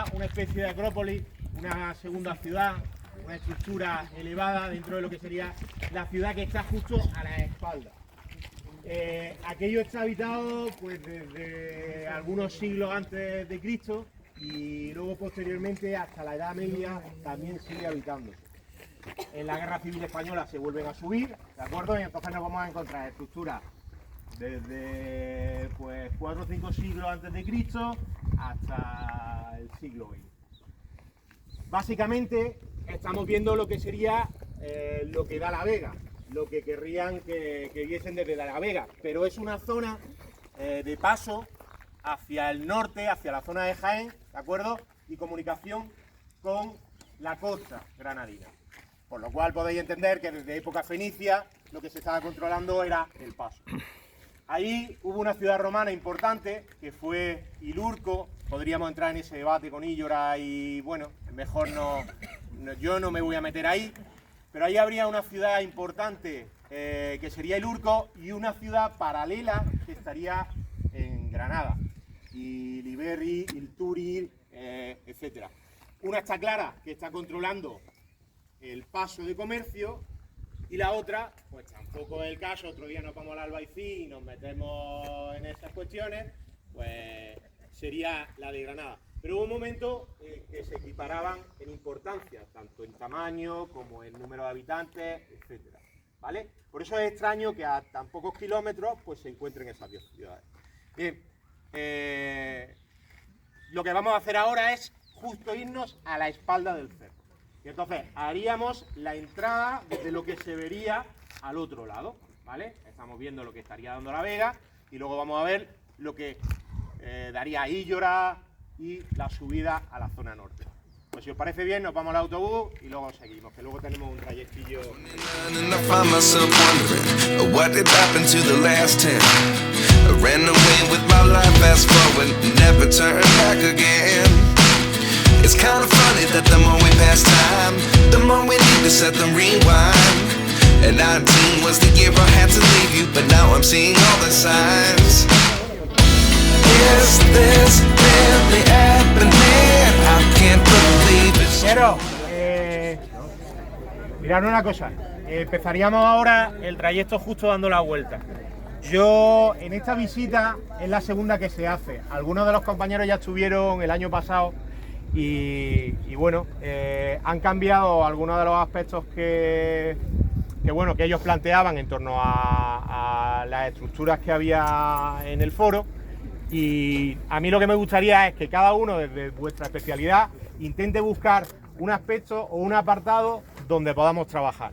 sería una especie de acrópolis, una segunda ciudad, una estructura elevada dentro de lo que sería la ciudad que está justo a la espalda. Aquello está habitado pues desde algunos siglos antes de Cristo y luego posteriormente hasta la Edad Media también sigue habitándose. En la Guerra Civil Española se vuelven a subir, ¿de acuerdo? Y entonces nos vamos a encontrar estructuras desde pues 4 o 5 siglos antes de Cristo hasta el siglo XX. Básicamente estamos viendo lo que sería lo que da La Vega, lo que querrían que viesen desde La Vega, pero es una zona de paso hacia el norte, hacia la zona de Jaén, ¿de acuerdo? Y comunicación con la costa granadina. Por lo cual podéis entender que desde época fenicia lo que se estaba controlando era el paso. Ahí hubo una ciudad romana importante que fue Ilurco. Podríamos entrar en ese debate con Íllora y bueno, mejor yo no me voy a meter ahí. Pero ahí habría una ciudad importante que sería Ilurco y una ciudad paralela que estaría en Granada. Y Liberri, Ilturi, etc. Una está clara, que está controlando el paso de comercio, y la otra, pues tampoco es el caso. Otro día nos vamos al Albaicín y nos metemos en estas cuestiones, pues sería la de Granada. Pero hubo un momento que se equiparaban en importancia, tanto en tamaño como en número de habitantes, etcétera, ¿vale? Por eso es extraño que a tan pocos kilómetros pues se encuentren esas dos ciudades. Bien, lo que vamos a hacer ahora es justo irnos a la espalda del cerro. Y entonces haríamos la entrada desde lo que se vería al otro lado, ¿vale? Estamos viendo lo que estaría dando La Vega y luego vamos a ver lo que daría Íllora y la subida a la zona norte. Pues si os parece bien, nos vamos al autobús y luego seguimos, que luego tenemos un trayectillo. It's kind of funny that the more we pass time, the more we need to set them rewind. And 19 was the year I had to leave you, but now I'm seeing all the signs. Is this really happening? I can't believe it. Pero, mirad una cosa, empezaríamos ahora el trayecto justo dando la vuelta. Yo en esta visita es la segunda que se hace. Algunos de los compañeros ya estuvieron el año pasado. Y bueno, han cambiado algunos de los aspectos que ellos planteaban en torno a las estructuras que había en el foro, y a mí lo que me gustaría es que cada uno desde vuestra especialidad intente buscar un aspecto o un apartado donde podamos trabajar.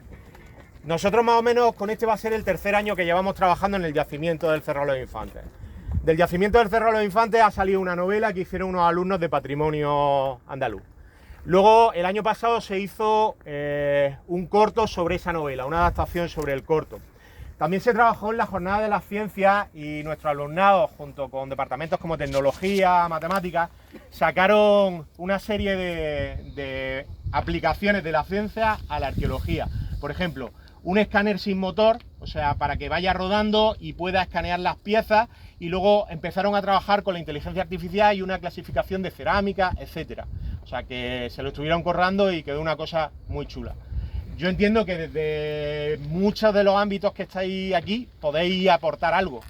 Nosotros más o menos con este va a ser el tercer año que llevamos trabajando en el yacimiento del Cerro de los Infantes. Del yacimiento del Cerro de los Infantes ha salido una novela que hicieron unos alumnos de Patrimonio Andaluz. Luego, el año pasado se hizo un corto sobre esa novela, una adaptación sobre el corto. También se trabajó en la Jornada de las Ciencias y nuestro alumnado, junto con departamentos como Tecnología, Matemáticas, sacaron una serie de aplicaciones de la ciencia a la arqueología. Por ejemplo, un escáner sin motor, o sea, para que vaya rodando y pueda escanear las piezas, y luego empezaron a trabajar con la inteligencia artificial y una clasificación de cerámica, etcétera. O sea, que se lo estuvieron currando y quedó una cosa muy chula. Yo entiendo que desde muchos de los ámbitos que estáis aquí podéis aportar algo,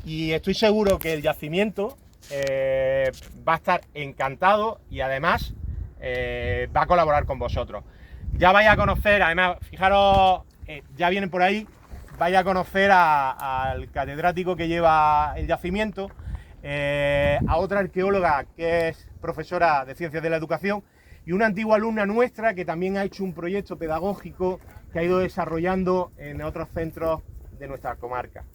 y estoy seguro que el yacimiento va a estar encantado y además va a colaborar con vosotros. Ya vais a conocer, además, fijaros, ya vienen por ahí, vais a conocer al catedrático que lleva el yacimiento, a otra arqueóloga que es profesora de Ciencias de la Educación y una antigua alumna nuestra que también ha hecho un proyecto pedagógico que ha ido desarrollando en otros centros de nuestra comarca.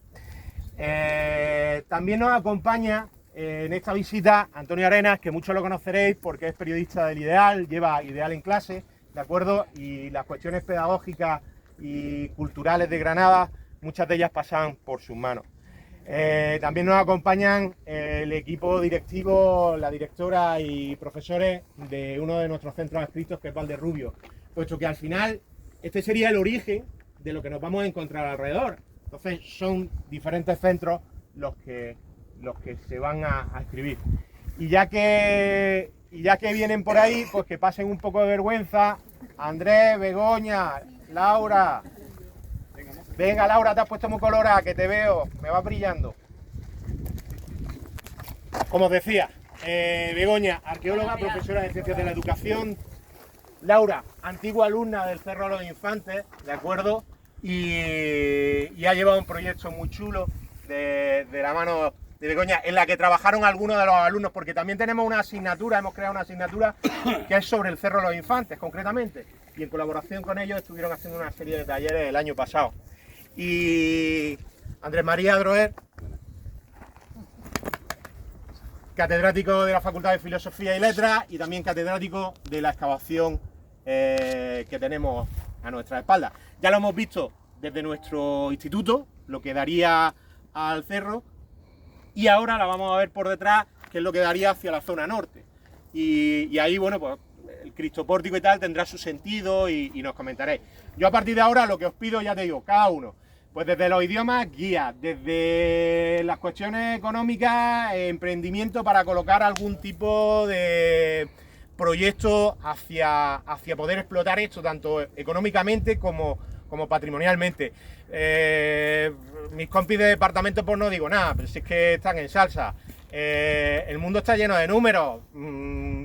También nos acompaña en esta visita Antonio Arenas, que muchos lo conoceréis porque es periodista del Ideal, lleva Ideal en clase, ¿de acuerdo? Y las cuestiones pedagógicas y culturales de Granada, muchas de ellas pasan por sus manos. También nos acompañan el equipo directivo, la directora y profesores de uno de nuestros centros adscritos, que es Valderrubio, puesto que al final este sería el origen de lo que nos vamos a encontrar alrededor. Entonces son diferentes centros los que se van a escribir. Y ya que Y ya que vienen por ahí, pues que pasen un poco de vergüenza. Andrés, Begoña, Laura. Venga, Laura, te has puesto muy colorada, que te veo, me vas brillando. Como os decía, Begoña, arqueóloga, profesora de Ciencias de la Educación. Laura, antigua alumna del Cerro de los Infantes, ¿de acuerdo? Y ha llevado un proyecto muy chulo de la mano de Begoña, en la que trabajaron algunos de los alumnos, porque también tenemos una asignatura, hemos creado una asignatura que es sobre el Cerro de los Infantes, concretamente. Y en colaboración con ellos estuvieron haciendo una serie de talleres el año pasado. Y Andrés María Droer, catedrático de la Facultad de Filosofía y Letras y también catedrático de la excavación que tenemos a nuestra espalda. Ya lo hemos visto desde nuestro instituto, lo que daría al cerro, y ahora la vamos a ver por detrás, que es lo que daría hacia la zona norte. Y ahí, bueno, pues el cristopórtico y tal tendrá su sentido y nos comentaréis. Yo a partir de ahora lo que os pido, ya te digo, cada uno, pues desde los idiomas, guías, desde las cuestiones económicas, emprendimiento para colocar algún tipo de proyecto hacia poder explotar esto, tanto económicamente como patrimonialmente. Mis compis de departamento, pues no digo nada, pero si es que están en salsa. El mundo está lleno de números,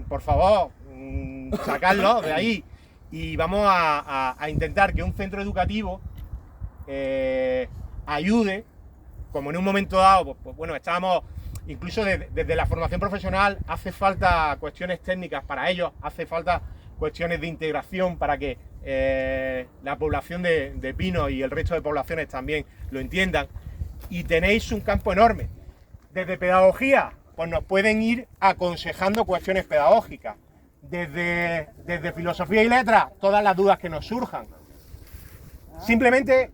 por favor, sacadlos de ahí. Y vamos a intentar que un centro educativo ayude, como en un momento dado, pues bueno, estábamos, incluso desde la formación profesional, hace falta cuestiones técnicas para ellos, hace falta cuestiones de integración para que la población de Pino y el resto de poblaciones también lo entiendan. Y tenéis un campo enorme. Desde pedagogía, pues nos pueden ir aconsejando cuestiones pedagógicas. Desde filosofía y letras, todas las dudas que nos surjan. Simplemente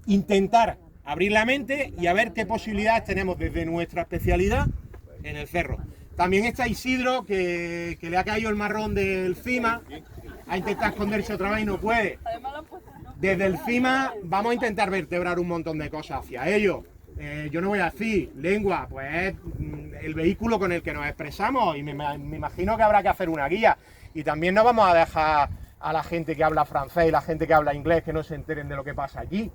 intentar abrir la mente y a ver qué posibilidades tenemos desde nuestra especialidad en el cerro. También está Isidro, que le ha caído el marrón del CIMA, ha intentado esconderse otra vez y no puede. Desde el CIMA vamos a intentar vertebrar un montón de cosas hacia ello. Yo no voy a decir, lengua, pues es el vehículo con el que nos expresamos y me imagino que habrá que hacer una guía. Y también no vamos a dejar a la gente que habla francés y la gente que habla inglés que no se enteren de lo que pasa aquí.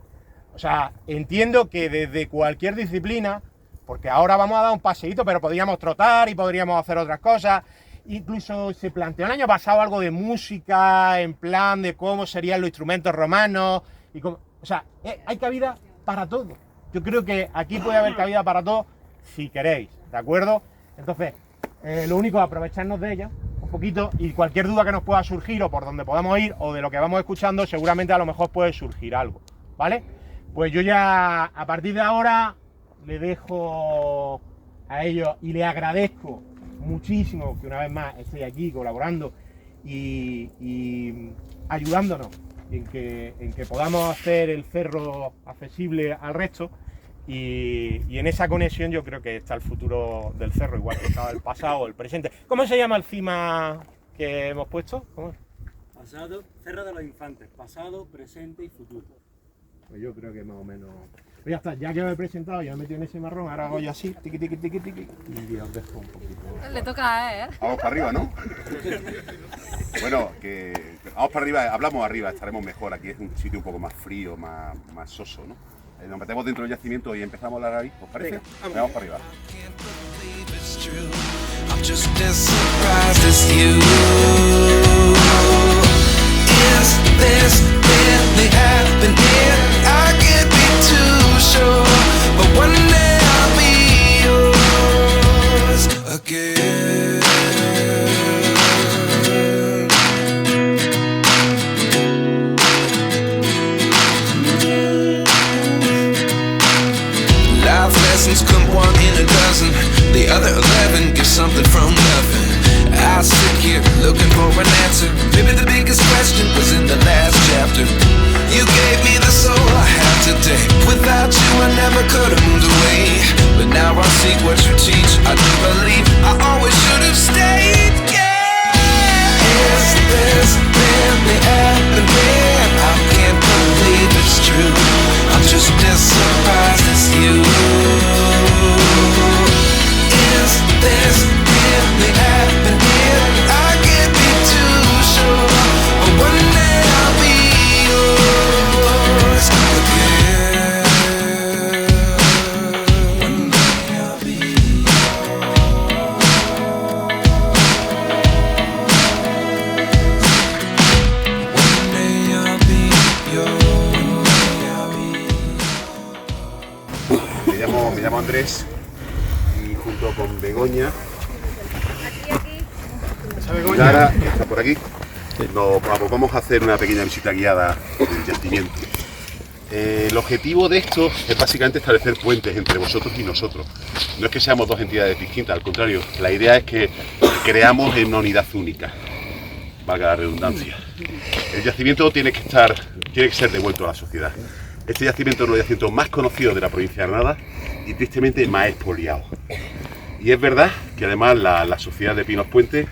O sea, entiendo que desde cualquier disciplina, porque ahora vamos a dar un paseíto, pero podríamos trotar y podríamos hacer otras cosas. Incluso se planteó el año pasado algo de música, en plan de cómo serían los instrumentos romanos. O sea, hay cabida para todo. Yo creo que aquí puede haber cabida para todo si queréis, ¿de acuerdo? Entonces, lo único es aprovecharnos de ella un poquito y cualquier duda que nos pueda surgir o por donde podamos ir o de lo que vamos escuchando, seguramente a lo mejor puede surgir algo, ¿vale? Pues yo ya a partir de ahora le dejo a ellos y le agradezco muchísimo que una vez más estéis aquí colaborando y ayudándonos en que podamos hacer el cerro accesible al resto y en esa conexión yo creo que está el futuro del cerro, igual que estaba el pasado o el presente. ¿Cómo se llama el CIMA que hemos puesto? ¿Cómo? Pasado, Cerro de los Infantes, pasado, presente y futuro. Pues yo creo que más o menos... Pues ya está, ya que me he presentado, ya me he metido en ese marrón, ahora hago yo así, tiqui, tiqui, tiqui, tiqui, y os dejo un poquito. Le toca a él. Vamos para arriba, ¿no? Bueno, que vamos para arriba, hablamos arriba, estaremos mejor. Aquí es un sitio un poco más frío, más soso, ¿no? Nos metemos dentro del yacimiento y empezamos a hablar ahí, ¿os parece? Venga, vamos para arriba. I'm just as surprised as you. Is this really happening? I can't be too sure, but one day I'll be yours again. Life lessons come one in a dozen. The other 11 give something from nothing. I sit here looking for an answer. Maybe the biggest question was in the last chapter. You gave me the soul I have today. Without you I never could have moved away. But now I see what you teach. I do believe I always should have stayed. Yeah. Is this really happening? I can't believe it's true. I'm just as surprised as you. Is this really happening? Andrés y junto con Begoña, Lara, que está por aquí, vamos a hacer una pequeña visita guiada del yacimiento. El objetivo de esto es básicamente establecer puentes entre vosotros y nosotros. No es que seamos dos entidades distintas, al contrario, la idea es que creamos en una unidad única, valga la redundancia. El yacimiento tiene que ser devuelto a la sociedad. Este yacimiento es uno de los yacimientos más conocidos de la provincia de Granada y tristemente más expoliado. Y es verdad que además la sociedad de Pinos Puente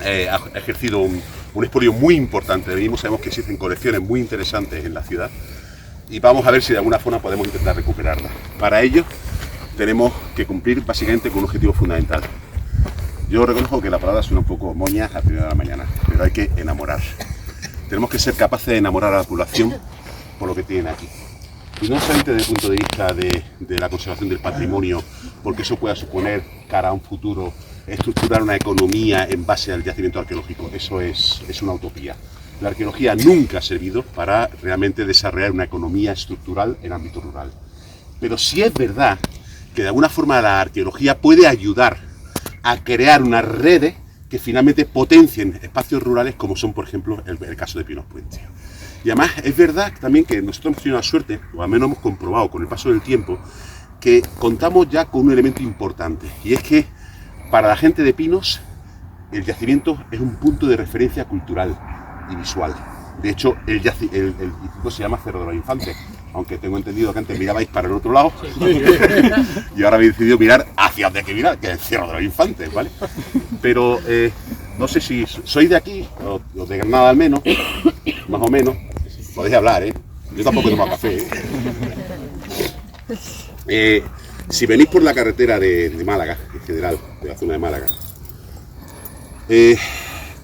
ha ejercido un expolio muy importante. Sabemos que existen colecciones muy interesantes en la ciudad y vamos a ver si de alguna forma podemos intentar recuperarlas. Para ello tenemos que cumplir básicamente con un objetivo fundamental. Yo reconozco que la palabra suena un poco moña a primera de la mañana, pero hay que enamorar. Tenemos que ser capaces de enamorar a la población por lo que tienen aquí. Y no solamente desde el punto de vista de la conservación del patrimonio, porque eso pueda suponer, cara a un futuro, estructurar una economía en base al yacimiento arqueológico. Eso es una utopía. La arqueología nunca ha servido para realmente desarrollar una economía estructural en ámbito rural. Pero sí es verdad que de alguna forma la arqueología puede ayudar a crear unas redes que finalmente potencien espacios rurales como son, por ejemplo, el caso de Pinos Puente. Y además es verdad también que nosotros hemos tenido la suerte, o al menos hemos comprobado con el paso del tiempo, que contamos ya con un elemento importante, y es que para la gente de Pinos el yacimiento es un punto de referencia cultural y visual. De hecho, el instituto se llama Cerro de los Infantes, aunque tengo entendido que antes mirabais para el otro lado, y ahora habéis decidido mirar hacia donde hay que mirar, que es el Cerro de los Infantes, ¿vale? Pero no sé si sois de aquí, o de Granada al menos, más o menos, podéis hablar, ¿eh? Yo tampoco tomo café, ¿eh? Si venís por la carretera de Málaga, en general, de la zona de Málaga,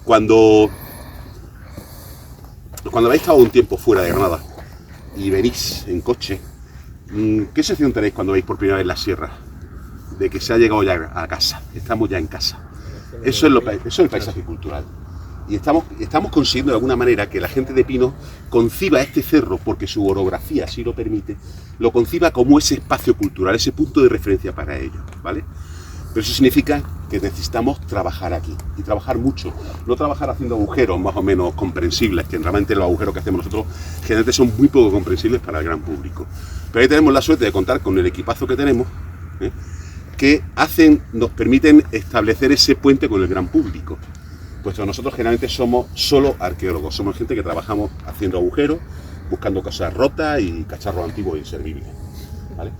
cuando habéis estado un tiempo fuera de Granada y venís en coche, ¿qué sensación tenéis cuando veis por primera vez la sierra? De que se ha llegado ya a casa, estamos ya en casa. Eso es el paisaje cultural. Y estamos consiguiendo de alguna manera que la gente de Pinos conciba este cerro, porque su orografía así lo permite, lo conciba como ese espacio cultural, ese punto de referencia para ellos, ¿vale? Pero eso significa que necesitamos trabajar aquí, y trabajar mucho. No trabajar haciendo agujeros más o menos comprensibles, que realmente los agujeros que hacemos nosotros generalmente son muy poco comprensibles para el gran público. Pero ahí tenemos la suerte de contar con el equipazo que tenemos, que nos permiten establecer ese puente con el gran público. Puesto que nosotros generalmente somos solo arqueólogos, somos gente que trabajamos haciendo agujeros, buscando cosas rotas y cacharros antiguos e inservibles, ¿vale?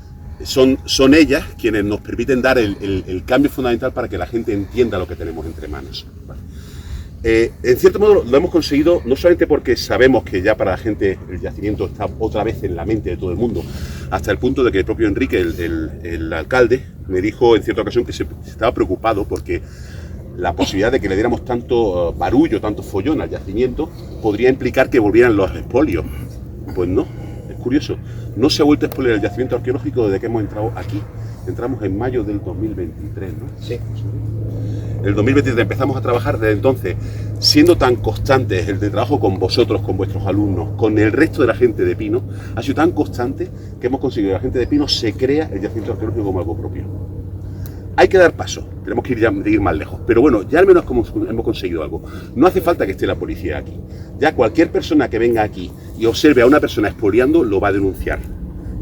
Son ellas quienes nos permiten dar el cambio fundamental para que la gente entienda lo que tenemos entre manos, ¿vale? En cierto modo lo hemos conseguido no solamente porque sabemos que ya para la gente el yacimiento está otra vez en la mente de todo el mundo, hasta el punto de que el propio Enrique, el alcalde, me dijo en cierta ocasión que se estaba preocupado porque la posibilidad de que le diéramos tanto barullo, tanto follón al yacimiento, podría implicar que volvieran los expolios. Pues no, es curioso. No se ha vuelto a expoliar el yacimiento arqueológico desde que hemos entrado aquí. Entramos en mayo del 2023, ¿no? Sí. El 2023 empezamos a trabajar desde entonces, siendo tan constantes el de trabajo con vosotros, con vuestros alumnos, con el resto de la gente de Pinos, ha sido tan constante que hemos conseguido que la gente de Pinos se crea el yacimiento arqueológico como algo propio. Hay que dar paso, tenemos que ir más lejos, pero bueno, ya al menos hemos conseguido algo. No hace falta que esté la policía aquí. Ya cualquier persona que venga aquí y observe a una persona expoliando lo va a denunciar.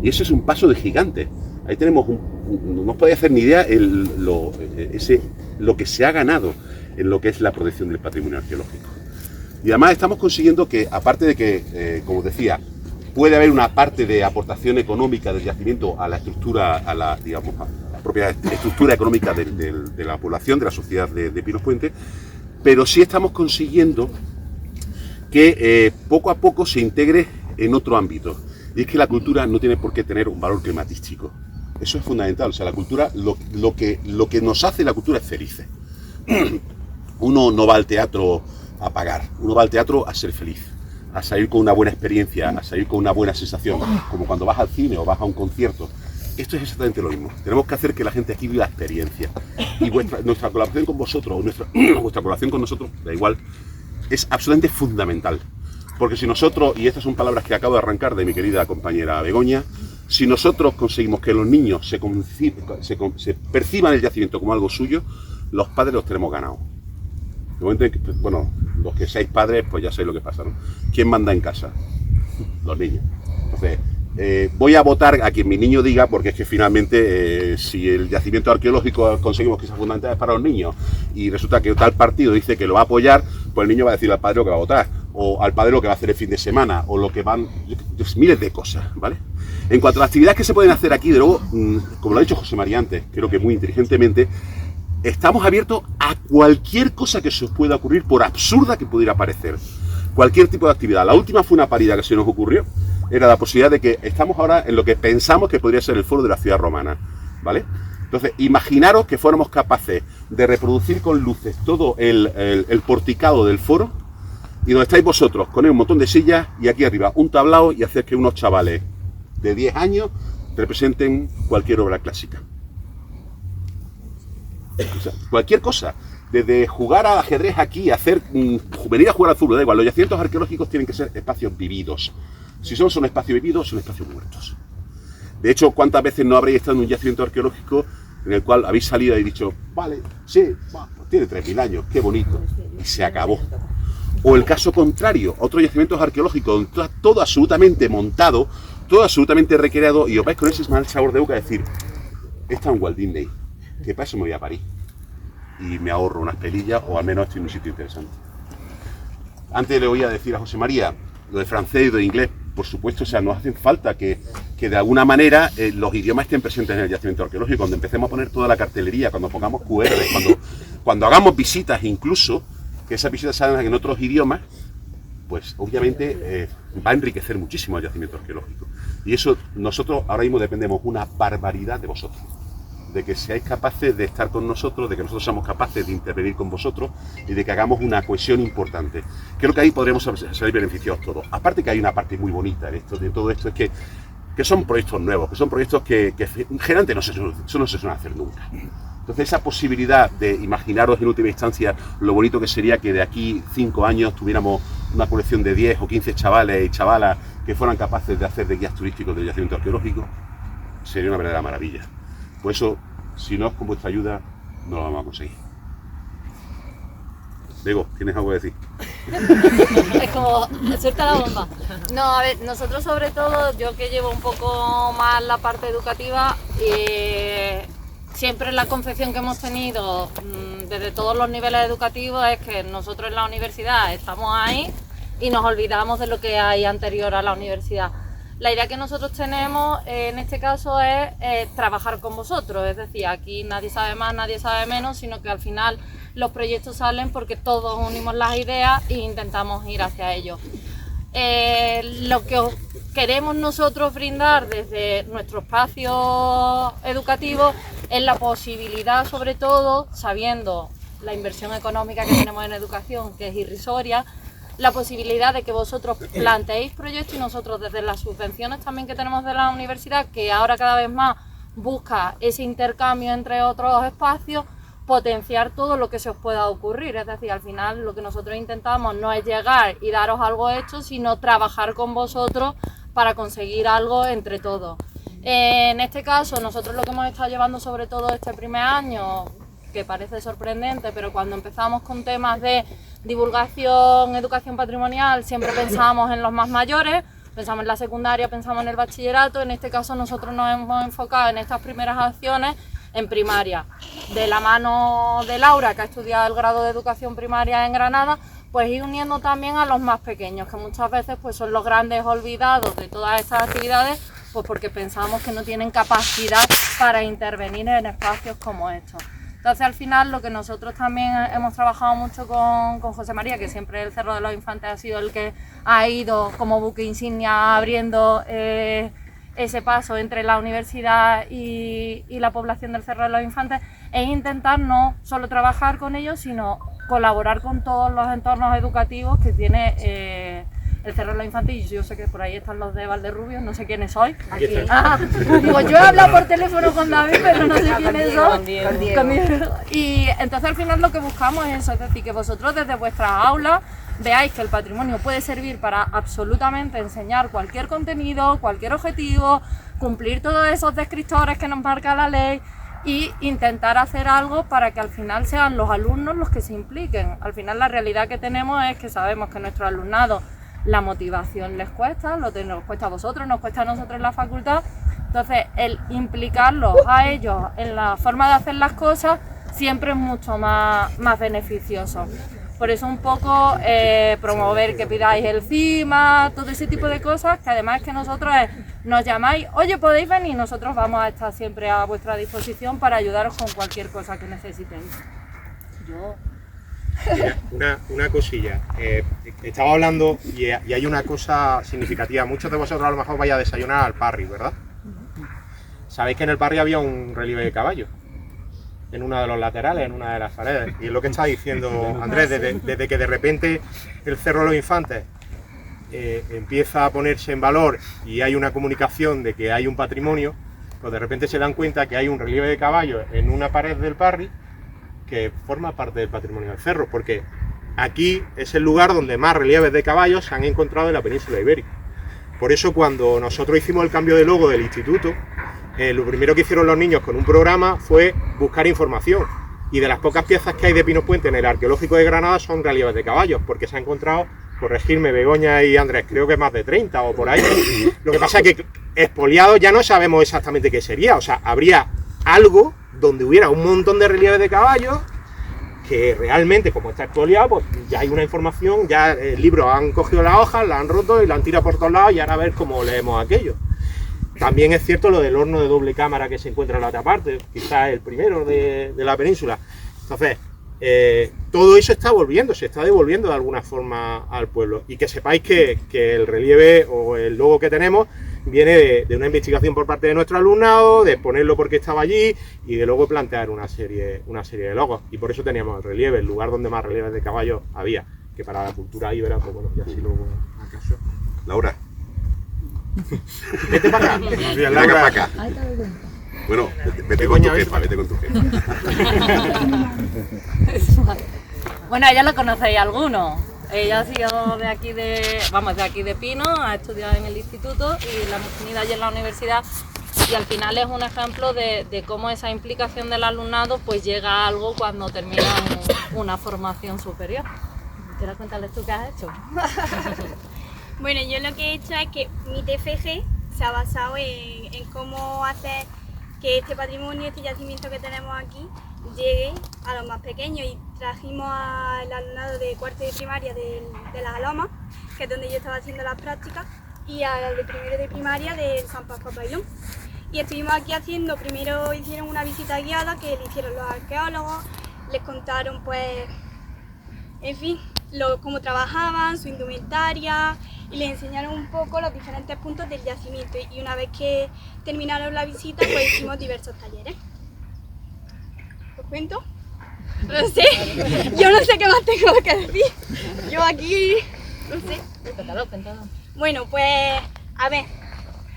Y eso es un paso de gigante. Ahí tenemos, no os podéis hacer ni idea lo que se ha ganado en lo que es la protección del patrimonio arqueológico. Y además estamos consiguiendo que, aparte de que, como decía, puede haber una parte de aportación económica del yacimiento a la estructura, a la propia estructura económica de la población, de la sociedad de Pinos Puente, pero sí estamos consiguiendo que poco a poco se integre en otro ámbito. Y es que la cultura no tiene por qué tener un valor climatístico. Eso es fundamental. O sea, la cultura, lo que nos hace la cultura es felices. Uno no va al teatro a pagar, uno va al teatro a ser feliz, a salir con una buena experiencia, a salir con una buena sensación, como cuando vas al cine o vas a un concierto. Esto es exactamente lo mismo. Tenemos que hacer que la gente aquí viva la experiencia. Y nuestra colaboración con vosotros, vuestra colaboración con nosotros, da igual, es absolutamente fundamental. Porque si nosotros, y estas son palabras que acabo de arrancar de mi querida compañera Begoña, Si nosotros conseguimos que los niños se perciban el yacimiento como algo suyo, los padres los tenemos ganados. De momento en que, bueno, los que seáis padres, pues ya sabéis lo que pasa, ¿no? ¿Quién manda en casa? Los niños. Entonces, voy a votar a quien mi niño diga, porque es que finalmente, si el yacimiento arqueológico conseguimos que sea fundamental para los niños, y resulta que tal partido dice que lo va a apoyar, pues el niño va a decir al padre lo que va a votar, o al padre lo que va a hacer el fin de semana, o lo que van... miles de cosas, ¿vale? En cuanto a las actividades que se pueden hacer aquí, de luego, como lo ha dicho José María antes, creo que muy inteligentemente, estamos abiertos a cualquier cosa que se os pueda ocurrir, por absurda que pudiera parecer. Cualquier tipo de actividad. La última fue una parida que se nos ocurrió. Era la posibilidad de que estamos ahora en lo que pensamos que podría ser el foro de la ciudad romana, ¿vale? Entonces, imaginaros que fuéramos capaces de reproducir con luces todo el porticado del foro, y donde estáis vosotros, con un montón de sillas, y aquí arriba un tablao, y hacer que unos chavales de 10 años representen cualquier obra clásica. O sea, cualquier cosa, desde jugar al ajedrez aquí, venir a jugar al fútbol, da igual. Los yacimientos arqueológicos tienen que ser espacios vividos. Si son espacios vividos, son espacios muertos. De hecho, ¿cuántas veces no habréis estado en un yacimiento arqueológico en el cual habéis salido y dicho, vale, sí, pues tiene 3000 años, qué bonito, y se acabó? O el caso contrario, otros yacimientos arqueológicos donde está todo absolutamente montado, todo absolutamente recreado, y os vais con ese mal sabor de boca a decir, está en Walt Disney, que para eso me voy a París y me ahorro unas pelillas, o al menos estoy en un sitio interesante. Antes le voy a decir a José María lo de francés y de inglés, por supuesto, o sea, nos hacen falta que de alguna manera los idiomas estén presentes en el yacimiento arqueológico. Cuando empecemos a poner toda la cartelería, cuando pongamos QR, cuando hagamos visitas incluso, que esas visitas salgan en otros idiomas, pues obviamente va a enriquecer muchísimo el yacimiento arqueológico. Y eso, nosotros ahora mismo dependemos una barbaridad de vosotros, de que seáis capaces de estar con nosotros, de que nosotros seamos capaces de intervenir con vosotros y de que hagamos una cohesión importante. Creo que ahí podremos salir beneficiados todos. Aparte que hay una parte muy bonita de todo esto, es que son proyectos nuevos, que son proyectos que generalmente no se suelen hacer nunca. Entonces esa posibilidad de imaginaros en última instancia lo bonito que sería que de aquí 5 años tuviéramos una colección de 10 o 15 chavales y chavalas que fueran capaces de hacer de guías turísticos del yacimiento arqueológico, sería una verdadera maravilla. Por eso, si no es con vuestra ayuda, no lo vamos a conseguir. Diego, ¿tienes algo que decir? Es como, suelta la bomba. No, a ver, nosotros sobre todo, yo que llevo un poco más la parte educativa, siempre la concepción que hemos tenido desde todos los niveles educativos es que nosotros en la universidad estamos ahí y nos olvidamos de lo que hay anterior a la universidad. La idea que nosotros tenemos en este caso es trabajar con vosotros, es decir, aquí nadie sabe más, nadie sabe menos, sino que al final los proyectos salen porque todos unimos las ideas e intentamos ir hacia ellos. Lo que os queremos nosotros brindar desde nuestro espacio educativo es la posibilidad, sobre todo, sabiendo la inversión económica que tenemos en educación, que es irrisoria, la posibilidad de que vosotros planteéis proyectos y nosotros desde las subvenciones también que tenemos de la universidad, que ahora cada vez más busca ese intercambio entre otros espacios, potenciar todo lo que se os pueda ocurrir. Es decir, al final lo que nosotros intentamos no es llegar y daros algo hecho, sino trabajar con vosotros para conseguir algo entre todos. En este caso, nosotros lo que hemos estado llevando sobre todo este primer año, que parece sorprendente, pero cuando empezamos con temas de divulgación, educación patrimonial, siempre pensábamos en los más mayores, pensamos en la secundaria, pensamos en el bachillerato. En este caso nosotros nos hemos enfocado en estas primeras acciones en primaria. De la mano de Laura, que ha estudiado el grado de educación primaria en Granada, pues ir uniendo también a los más pequeños, que muchas veces pues son los grandes olvidados de todas estas actividades, pues porque pensamos que no tienen capacidad para intervenir en espacios como estos. Entonces al final lo que nosotros también hemos trabajado mucho con José María, que siempre el Cerro de los Infantes ha sido el que ha ido como buque insignia abriendo ese paso entre la universidad y la población del Cerro de los Infantes, es intentar no solo trabajar con ellos, sino colaborar con todos los entornos educativos que tiene el Cerro de los Infantes, y yo sé que por ahí están los de Valderrubios, no sé quiénes sois. Aquí están. Ah, digo, yo he hablado por teléfono con David, pero no sé quiénes son. Con Diego. Y entonces al final lo que buscamos es eso, es decir, que vosotros desde vuestras aulas veáis que el patrimonio puede servir para absolutamente enseñar cualquier contenido, cualquier objetivo, cumplir todos esos descriptores que nos marca la ley y intentar hacer algo para que al final sean los alumnos los que se impliquen. Al final la realidad que tenemos es que sabemos que nuestro alumnado la motivación les cuesta, nos cuesta a vosotros, nos cuesta a nosotros en la facultad. Entonces el implicarlos a ellos en la forma de hacer las cosas siempre es mucho más beneficioso. Por eso un poco promover que pidáis el CIMA, todo ese tipo de cosas, que además es que nosotros nos llamáis, oye, podéis venir, nosotros vamos a estar siempre a vuestra disposición para ayudaros con cualquier cosa que necesitéis. Mira, una cosilla, estaba hablando y hay una cosa significativa, muchos de vosotros a lo mejor vais a desayunar al Parry, ¿verdad? Sabéis que en el Parry había un relieve de caballo, en uno de los laterales, en una de las paredes, y es lo que está diciendo Andrés, desde que de repente el Cerro de los Infantes empieza a ponerse en valor y hay una comunicación de que hay un patrimonio, pues de repente se dan cuenta que hay un relieve de caballo en una pared del Parry que forma parte del patrimonio del cerro, porque aquí es el lugar donde más relieves de caballos se han encontrado en la península ibérica. Por eso cuando nosotros hicimos el cambio de logo del instituto, lo primero que hicieron los niños con un programa fue buscar información, y de las pocas piezas que hay de Pinos Puente en el arqueológico de Granada son relieves de caballos, porque se ha encontrado, corregirme Begoña y Andrés, creo que más de 30 o por ahí. Lo que pasa es que expoliados ya no sabemos exactamente qué sería, o sea, habría algo donde hubiera un montón de relieves de caballos que realmente, como está expoliado, pues ya hay una información, ya el libro han cogido las hojas, la han roto y la han tirado por todos lados, y ahora a ver cómo leemos aquello. También es cierto lo del horno de doble cámara que se encuentra en la otra parte, quizás el primero de la península. Entonces, todo eso está volviendo, se está devolviendo de alguna forma al pueblo. Y que sepáis que el relieve o el logo que tenemos viene de una investigación por parte de nuestro alumnado, de exponerlo porque estaba allí y de luego plantear una serie de logos. Y por eso teníamos el relieve, el lugar donde más relieves de caballos había, que para la cultura íbera, pues bueno, y así luego acaso. Laura. Vete para acá. Venga para acá. Bueno, vete con tu jefa, vete con tu jefa. Bueno, ella lo conocéis algunos. Ella ha sido de aquí de Pino, ha estudiado en el instituto y la hemos tenido allí en la universidad, y al final es un ejemplo de cómo esa implicación del alumnado pues llega a algo cuando termina una formación superior. ¿Quieres contarles tú qué has hecho? Bueno, yo lo que he hecho es que mi TFG se ha basado en cómo hacer que este patrimonio, este yacimiento que tenemos aquí, llegue a los más pequeños, y trajimos al alumnado de cuarto de primaria de Las Alomas, que es donde yo estaba haciendo las prácticas, y al de primero de primaria de San Pascual Bailón. Y estuvimos aquí haciendo, primero hicieron una visita guiada que le hicieron los arqueólogos, les contaron pues, en fin, cómo trabajaban, su indumentaria, y les enseñaron un poco los diferentes puntos del yacimiento. Y una vez que terminaron la visita, pues hicimos diversos talleres. ¿Os cuento? No sé, yo no sé qué más tengo que decir. Yo aquí, no sé. Cuéntalo. Bueno, pues, a ver,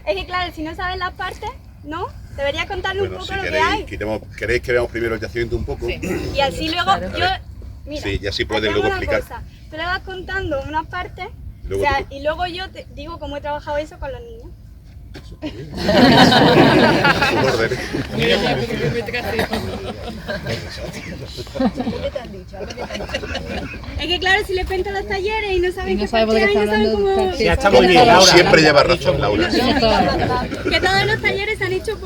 es que claro, si no sabes las partes, ¿no? Debería contarle un poco si lo que hay. queréis que veamos primero el yacimiento un poco. Sí. Y así luego, yo, mira, Sí, y así puedes luego hacemos una explicar. cosa. Tú le vas contando unas partes, Luego o sea, tú- y luego yo te digo cómo he trabajado eso con los niños. Su orden. Es que claro, si les cuento los talleres y no saben qué sabe por parte qué hay, está no saben hablando cómo... usted. Ya está muy bien, Como Laura. siempre lleva razón, Laura. Que todos los talleres se han hecho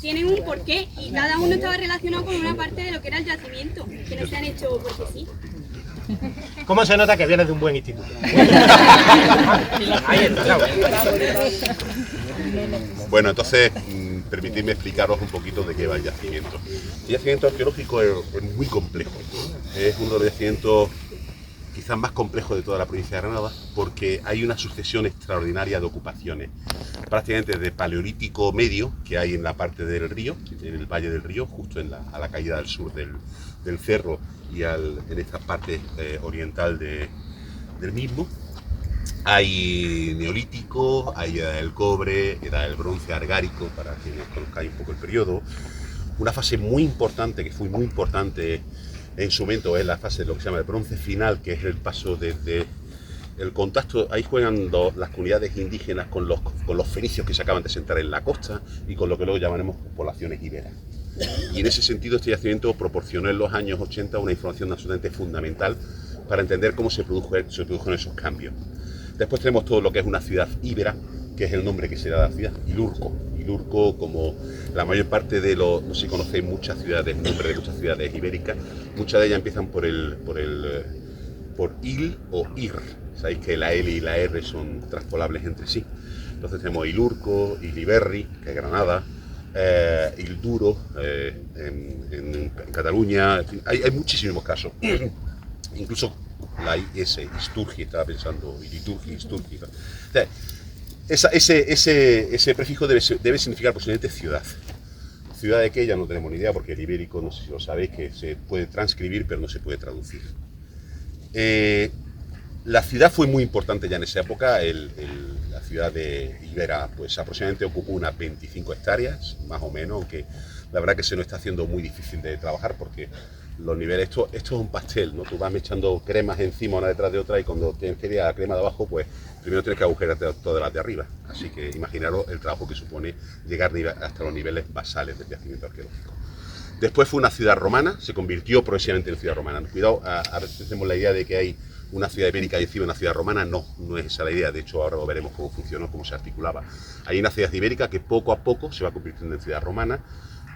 tienen un porqué, y cada uno estaba relacionado con una parte de lo que era el yacimiento, que no se han hecho porque sí. ¿Cómo se nota que vienes de un buen instituto? Ahí está, Laura. Bueno, entonces, permitidme explicaros un poquito de qué va el yacimiento. El yacimiento arqueológico es muy complejo. Es uno de los yacimientos quizás más complejos de toda la provincia de Granada, porque hay una sucesión extraordinaria de ocupaciones. Prácticamente desde Paleolítico medio, que hay en la parte del río, en el Valle del Río, justo a la caída del sur del cerro y en esta parte oriental del mismo, Hay neolítico, hay edad del cobre, edad del bronce argárico, para quienes conozcáis un poco el periodo. Una fase muy importante, que fue muy importante en su momento, es la fase de lo que se llama el bronce final, que es el paso desde el contacto. Ahí juegan las comunidades indígenas con los fenicios que se acaban de sentar en la costa y con lo que luego llamaremos poblaciones iberas. Y en ese sentido este yacimiento proporcionó en los años 80 una información absolutamente fundamental para entender cómo se produjeron esos cambios. Después tenemos todo lo que es una ciudad íbera, que es el nombre que se da a la ciudad, Ilurco. Ilurco, como la mayor parte de los, no sé si conocéis muchas ciudades, nombre de muchas ciudades ibéricas, muchas de ellas empiezan por il o ir. Sabéis que la L y la R son transpolables entre sí. Entonces tenemos Ilurco, Iliberri, que es Granada, Ilduro, en Cataluña, en fin, hay muchísimos casos. Incluso la IS, Isturgi, estaba pensando, Iliturgi, Isturgi. O sea, ese prefijo debe significar posiblemente ciudad. Ciudad de que ya no tenemos ni idea, porque el ibérico, no sé si lo sabéis, que se puede transcribir pero no se puede traducir. La ciudad fue muy importante ya en esa época. La ciudad de Ibera pues aproximadamente ocupó unas 25 hectáreas, más o menos, aunque la verdad que se nos está haciendo muy difícil de trabajar porque los niveles, esto es un pastel, ¿no? Tú vas echando cremas encima una detrás de otra y cuando tienes que ir a la crema de abajo, pues primero tienes que agujerar todas las de arriba. Así que imaginaros el trabajo que supone llegar hasta los niveles basales del yacimiento arqueológico. Después fue una ciudad romana, se convirtió progresivamente en ciudad romana. Cuidado, a veces tenemos la idea de que hay una ciudad ibérica y encima una ciudad romana. No es esa la idea. De hecho, ahora veremos cómo funcionó, cómo se articulaba. Hay una ciudad ibérica que poco a poco se va convirtiendo en ciudad romana,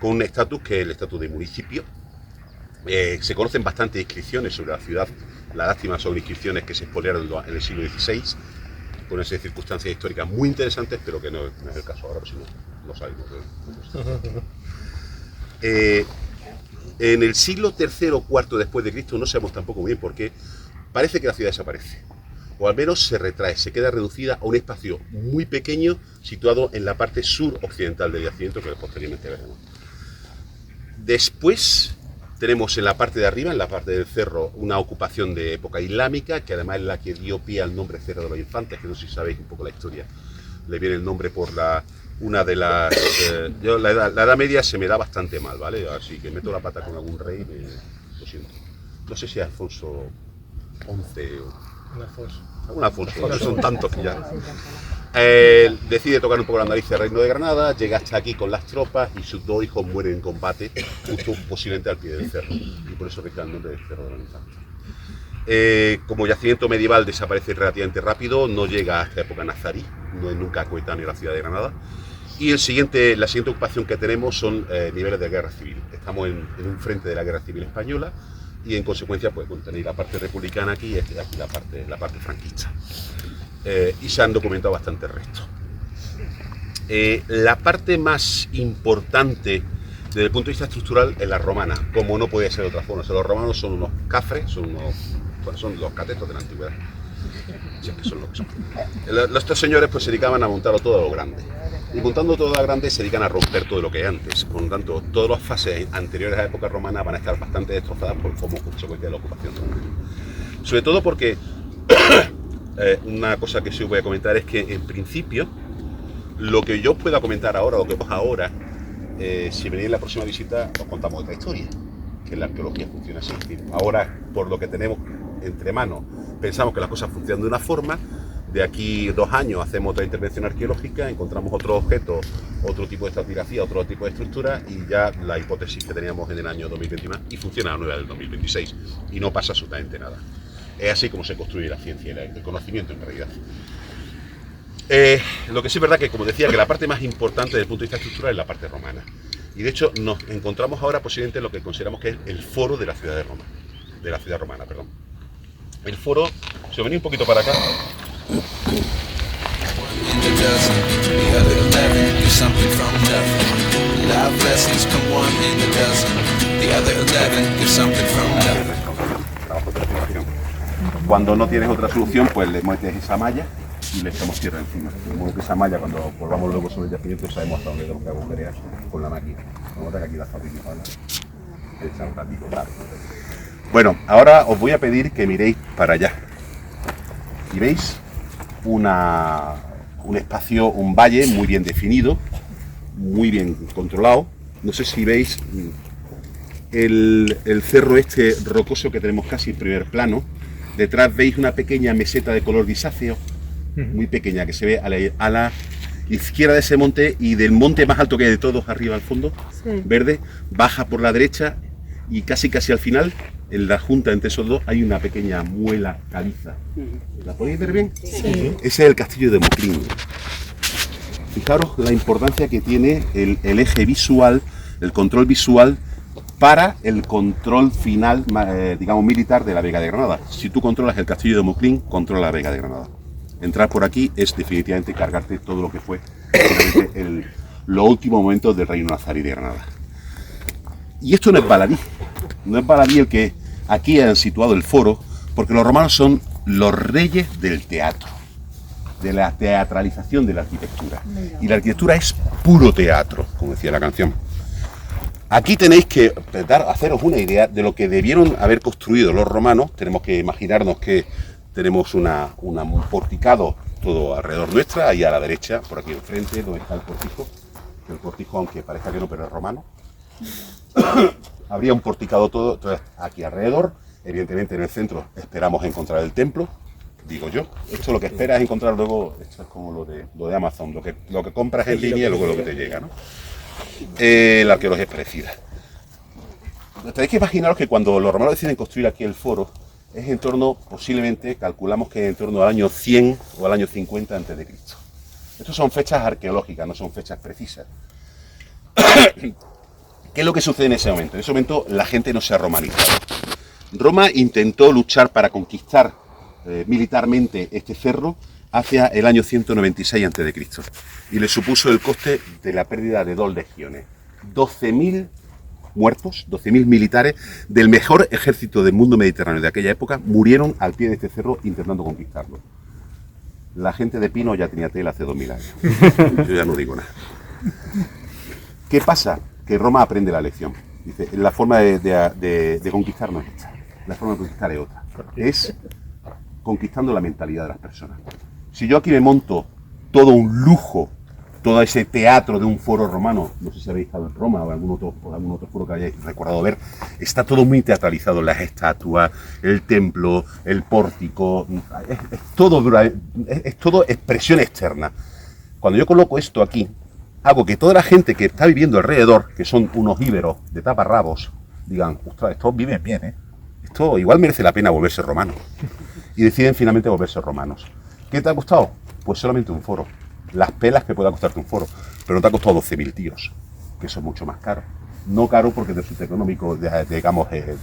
con un estatus que es el estatus de municipio. Se conocen bastantes inscripciones sobre la ciudad. La lástima son inscripciones que se expoliaron en el siglo XVI, con esas circunstancias históricas muy interesantes, pero que no es el caso ahora, pues si no lo sabemos. En el siglo III o IV después de Cristo, no sabemos tampoco muy bien por qué, parece que la ciudad desaparece, o al menos se retrae, se queda reducida a un espacio muy pequeño situado en la parte suroccidental del yacimiento, que posteriormente veremos. Después tenemos en la parte de arriba, en la parte del cerro, una ocupación de época islámica, que además es la que dio pie al nombre Cerro de los Infantes, que no sé si sabéis un poco la historia. Le viene el nombre por una de las... yo la edad media se me da bastante mal, ¿vale? Así que meto la pata con algún rey, lo siento. No sé si es Alfonso XI o... Un Alfonso, son tantos que ya... decide tocar un poco la nariz del Reino de Granada, llega hasta aquí con las tropas y sus dos hijos mueren en combate, justo posiblemente al pie del cerro, y por eso recibe el nombre del Cerro de los Infantes. Como yacimiento medieval desaparece relativamente rápido, no llega hasta época nazarí, no es nunca coetáneo a la ciudad de Granada. Y la siguiente ocupación que tenemos son niveles de guerra civil. Estamos en un frente de la guerra civil española y en consecuencia pues tenéis la parte republicana aquí y aquí la parte franquista. Y se han documentado bastantes restos. La parte más importante desde el punto de vista estructural es la romana, como no puede ser de otra forma. O sea, los romanos son unos cafres, son los catetos de la antigüedad. Sí, que son lo que son. Estos señores pues se dedicaban a montarlo todo a lo grande. Y montando todo a lo grande se dedican a romper todo lo que hay antes. Por lo tanto, todas las fases anteriores a la época romana van a estar bastante destrozadas como consecuencia de la ocupación romana. Sobre todo porque una cosa que sí os voy a comentar es que en principio lo que yo os pueda comentar ahora, lo que os ahora, si venís en la próxima visita os contamos otra historia, que la arqueología funciona así. Ahora, por lo que tenemos entre manos, pensamos que las cosas funcionan de una forma. De aquí 2 años hacemos otra intervención arqueológica, encontramos otro objeto, otro tipo de estratigrafía, otro tipo de estructura y ya la hipótesis que teníamos en el año 2021 y funciona la nueva del 2026 y no pasa absolutamente nada. Es así como se construye la ciencia y el conocimiento en realidad. Lo que sí es verdad que, como decía, que la parte más importante desde el punto de vista estructural es la parte romana. Y de hecho nos encontramos ahora posiblemente en lo que consideramos que es el foro de la ciudad de Roma. De la ciudad romana, perdón. El foro, si os venís un poquito para acá. Cuando no tienes otra solución, pues le metes esa malla y le echamos tierra encima. De modo que esa malla, cuando volvamos luego sobre el yacimiento, sabemos hasta dónde tenemos que agujerear con la máquina. Vamos a ver aquí las fábricas. Bueno, ahora os voy a pedir que miréis para allá. ¿Y veis? un espacio, un valle muy bien definido, muy bien controlado. No sé si veis el cerro este rocoso que tenemos casi en primer plano. Detrás veis una pequeña meseta de color grisáceo, muy pequeña, que se ve a la izquierda de ese monte, y del monte más alto que hay de todos arriba al fondo, verde, baja por la derecha y casi al final, en la junta entre esos dos, hay una pequeña muela caliza. ¿La podéis ver bien? Sí. Ese es el castillo de Moclín. Fijaros la importancia que tiene el eje visual, el control visual para el control final, digamos, militar de la Vega de Granada. Si tú controlas el castillo de Moclín, controla la Vega de Granada. Entrar por aquí es definitivamente cargarte todo lo que fue los últimos momentos del reino nazarí de Granada. Y esto no es baladí, el que aquí han situado el foro, porque los romanos son los reyes del teatro, de la teatralización de la arquitectura. Y la arquitectura es puro teatro, como decía la canción. Aquí tenéis que haceros una idea de lo que debieron haber construido los romanos. Tenemos que imaginarnos que tenemos un porticado todo alrededor nuestra, ahí a la derecha, por aquí enfrente, donde está el portico. El portico, aunque parezca que no, pero es romano. Habría un porticado todo, entonces aquí alrededor, evidentemente en el centro esperamos encontrar el templo, digo yo. Esto lo que esperas es encontrar luego, esto es como lo de Amazon, lo que compras en línea y luego lo que te llega, ¿no? La arqueología es parecida. Tenéis que imaginaros que cuando los romanos deciden construir aquí el foro, es en torno, posiblemente, calculamos que en torno al año 100 o al año 50 a.C. Estas son fechas arqueológicas, no son fechas precisas. ¿Qué es lo que sucede en ese momento? En ese momento la gente no se ha romanizado. Roma intentó luchar para conquistar militarmente este cerro hacia el año 196 a.C. y le supuso el coste de la pérdida de 2 legiones. 12.000 muertos, 12.000 militares del mejor ejército del mundo mediterráneo de aquella época murieron al pie de este cerro intentando conquistarlo. La gente de Pino ya tenía tela hace 2.000 años. Yo ya no digo nada. ¿Qué pasa? Que Roma aprende la lección. Dice, la forma de conquistar no es esta. La forma de conquistar es otra. Es conquistando la mentalidad de las personas. Si yo aquí me monto todo un lujo, todo ese teatro de un foro romano, no sé si habéis estado en Roma o algún otro foro que hayáis recordado ver, está todo muy teatralizado, las estatuas, el templo, el pórtico, es todo expresión externa. Cuando yo coloco esto aquí, hago que toda la gente que está viviendo alrededor, que son unos íberos de taparrabos, digan, ostras, estos viven bien, ¿eh? Esto igual merece la pena volverse romanos. Y deciden finalmente volverse romanos. ¿Qué te ha costado? Pues solamente un foro. Las pelas que pueda costarte un foro. Pero no te ha costado 12.000 tíos, que eso es mucho más caro. No caro porque de resulta económico, digamos, de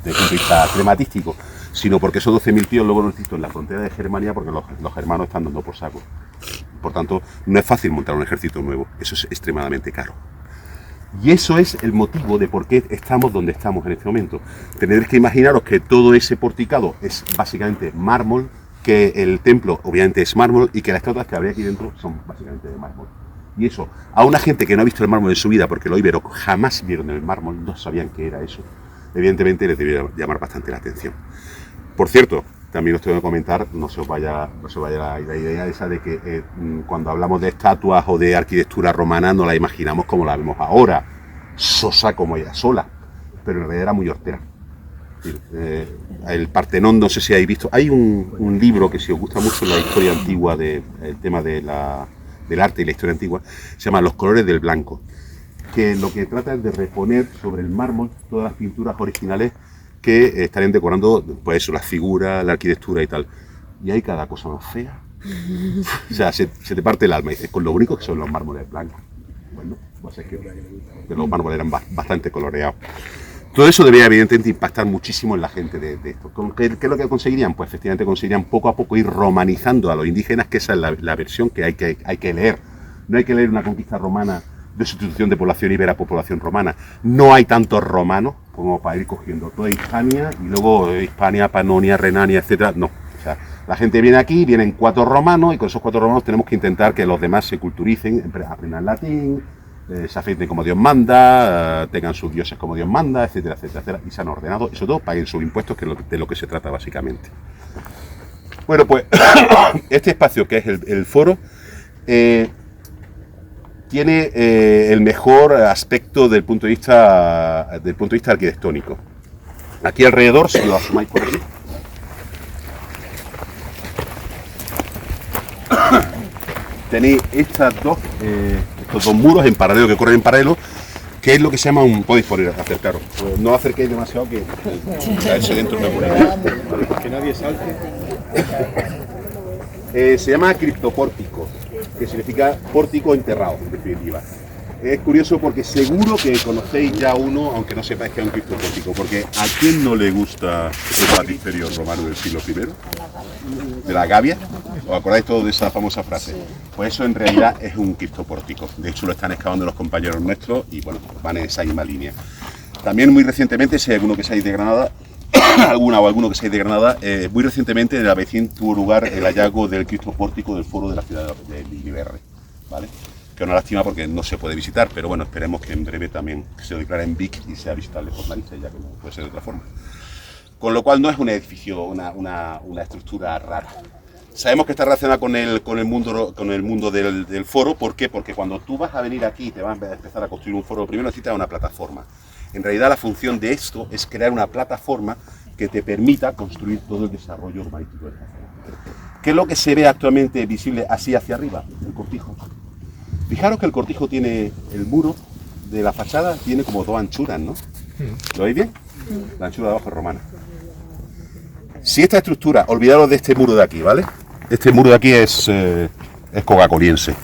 punto de vista crematístico, sino porque esos 12.000 tíos luego los necesito en la frontera de Germania porque los germanos están dando por saco. Por tanto, no es fácil montar un ejército nuevo. Eso es extremadamente caro. Y eso es el motivo de por qué estamos donde estamos en este momento. Tenéis que imaginaros que todo ese porticado es básicamente mármol, que el templo obviamente es mármol y que las estatuas que habría aquí dentro son básicamente de mármol. Y eso, a una gente que no ha visto el mármol en su vida, porque los íberos jamás vieron el mármol, no sabían qué era eso, evidentemente les debería llamar bastante la atención. Por cierto, también os tengo que comentar, no se os vaya la idea esa de que cuando hablamos de estatuas o de arquitectura romana no la imaginamos como la vemos ahora, sosa como ella sola, pero en realidad era muy hortera. El Partenón, no sé si habéis visto, hay un libro que si os gusta mucho la historia antigua, el tema del arte y la historia antigua, se llama Los colores del blanco, que lo que trata es de reponer sobre el mármol todas las pinturas originales que estarían decorando, pues eso, las figuras, la arquitectura y tal. Y hay cada cosa más fea. O sea, se te parte el alma. Y dices, con lo único que son los mármoles blancos. Bueno, pues es que los mármoles eran bastante coloreados. Todo eso debería evidentemente impactar muchísimo en la gente de esto. ¿Qué es lo que conseguirían? Pues efectivamente conseguirían poco a poco ir romanizando a los indígenas, que esa es la versión que hay que leer. No hay que leer una conquista romana de sustitución de población ibera por población romana. No hay tantos romanos como para ir cogiendo toda Hispania y luego Hispania, Panonia, Renania, etcétera. No. O sea, la gente viene aquí, vienen 4 romanos y con esos 4 romanos tenemos que intentar que los demás se culturicen, aprendan latín, se afeiten como Dios manda, tengan sus dioses como Dios manda, etcétera, etcétera, etcétera, y se han ordenado, y sobre todo paguen sus impuestos, que es de lo que se trata básicamente. Bueno, pues este espacio que es el foro tiene el mejor aspecto del punto de vista arquitectónico. Aquí alrededor, si lo asomáis por aquí, tenéis estos dos muros en paralelo, que corren en paralelo, que es lo que se llama un... Podéis poner, acercaros. Pues no acerquéis demasiado que caerse dentro de una muralla. Que nadie salte. Se llama criptopórtico, que significa pórtico enterrado, en definitiva. Es curioso porque seguro que conocéis ya uno, aunque no sepáis que es un criptopórtico, porque ¿a quién no le gusta el batisterio romano del siglo I? ¿De la Gavia? ¿Os acordáis todos de esa famosa frase? Pues eso en realidad es un criptopórtico. De hecho lo están excavando los compañeros nuestros y bueno, van en esa misma línea. También muy recientemente, si hay alguno que seáis de Granada, alguno que seáis de Granada, muy recientemente en el Avecín tuvo lugar el hallazgo del criptopórtico del foro de la ciudad de Iliberre, ¿vale? Que es una lástima porque no se puede visitar, pero bueno, esperemos que en breve también se lo declare en Vic y sea visitable por narices, ya que no puede ser de otra forma. Con lo cual no es un edificio, una estructura rara. Sabemos que está relacionada con el mundo del foro. ¿Por qué? Porque cuando tú vas a venir aquí y te vas a empezar a construir un foro, primero necesitas una plataforma. En realidad la función de esto es crear una plataforma que te permita construir todo el desarrollo urbanístico de esta zona. ¿Qué es lo que se ve actualmente visible así hacia arriba? El cortijo. Fijaros que el cortijo tiene, el muro de la fachada tiene como dos anchuras, ¿no? ¿Lo veis bien? La anchura de abajo es romana. Si esta estructura, olvidaros de este muro de aquí, ¿vale? Este muro de aquí es coca-coliense.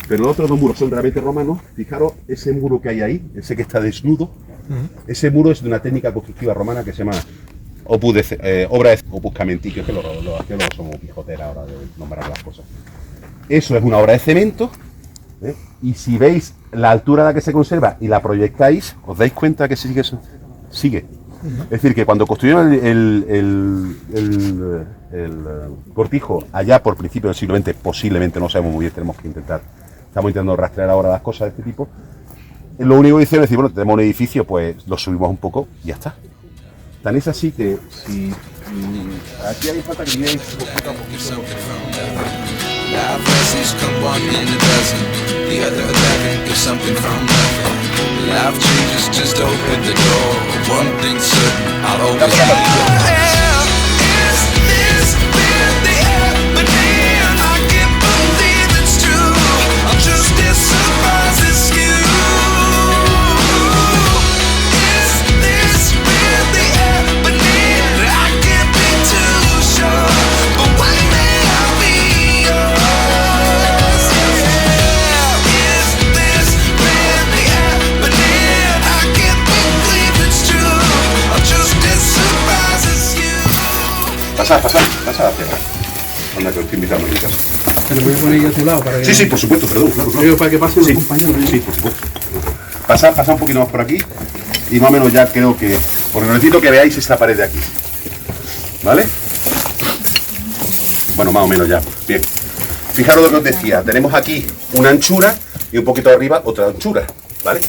Pero los otros dos muros son realmente romanos. Fijaros, ese muro que hay ahí, ese que está desnudo, ese muro es de una técnica constructiva romana que se llama obra de Opus Camenti, que es que los arqueólogos somos pijoteras ahora de nombrar las cosas. Eso es una obra de cemento, ¿eh? Y si veis la altura a la que se conserva y la proyectáis, os dais cuenta que sigue. Es decir, que cuando construyeron el cortijo allá por principios del siglo XX, posiblemente, no sabemos muy bien, estamos intentando rastrear ahora las cosas de este tipo, lo único que hicieron es decir, bueno, tenemos un edificio, pues lo subimos un poco y ya está. Tan es así que si aquí hay falta que miréis poquito a poquito. Life lessons come one in a dozen. The other 11 is something from nothing. Life changes, just open the door. One thing's certain, I'll always be yours. Is this really the happening? I can't believe it's true. I'm just as surprised as you. Is this really happening? I can't be too sure, but one day I'll be yours. Pasad hacia acá. Anda, que os estoy invitando a mi casa. Pero voy a poner yo a tu lado para que... Sí, por supuesto, perdón. Claro. Digo, para que pase un compañero. Sí, por supuesto. Pasad un poquito más por aquí y más o menos ya creo que... Porque necesito que veáis esta pared de aquí. ¿Vale? Bueno, más o menos ya. Bien. Fijaros lo que os decía. Tenemos aquí una anchura y un poquito arriba otra anchura. ¿Vale?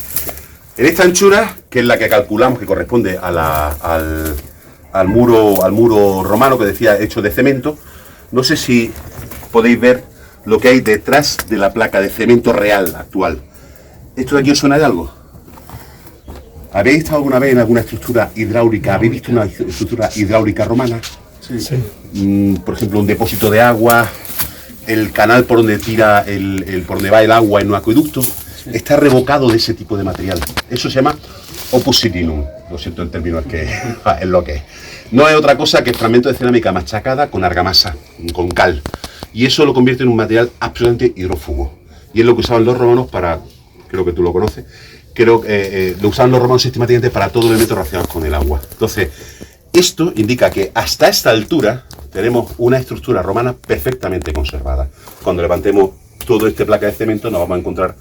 En esta anchura, que es la que calculamos que corresponde a al muro romano que decía hecho de cemento, no sé si podéis ver lo que hay detrás de la placa de cemento real actual. ¿Esto de aquí os suena de algo? ¿Habéis estado alguna vez en alguna estructura hidráulica? ¿Habéis visto una estructura hidráulica romana? Sí. Por ejemplo, un depósito de agua, el canal por donde tira por donde va el agua en un acueducto, está revocado de ese tipo de material. Eso se llama opus sitinum. Lo siento el término, es que es lo que es. No es otra cosa que fragmento de cerámica machacada con argamasa, con cal. Y eso lo convierte en un material absolutamente hidrófugo. Y es lo que usaban los romanos para, creo que tú lo conoces, lo usaban los romanos sistemáticamente para todos los elementos relacionados con el agua. Entonces, esto indica que hasta esta altura tenemos una estructura romana perfectamente conservada. Cuando levantemos todo este placa de cemento nos vamos a encontrar,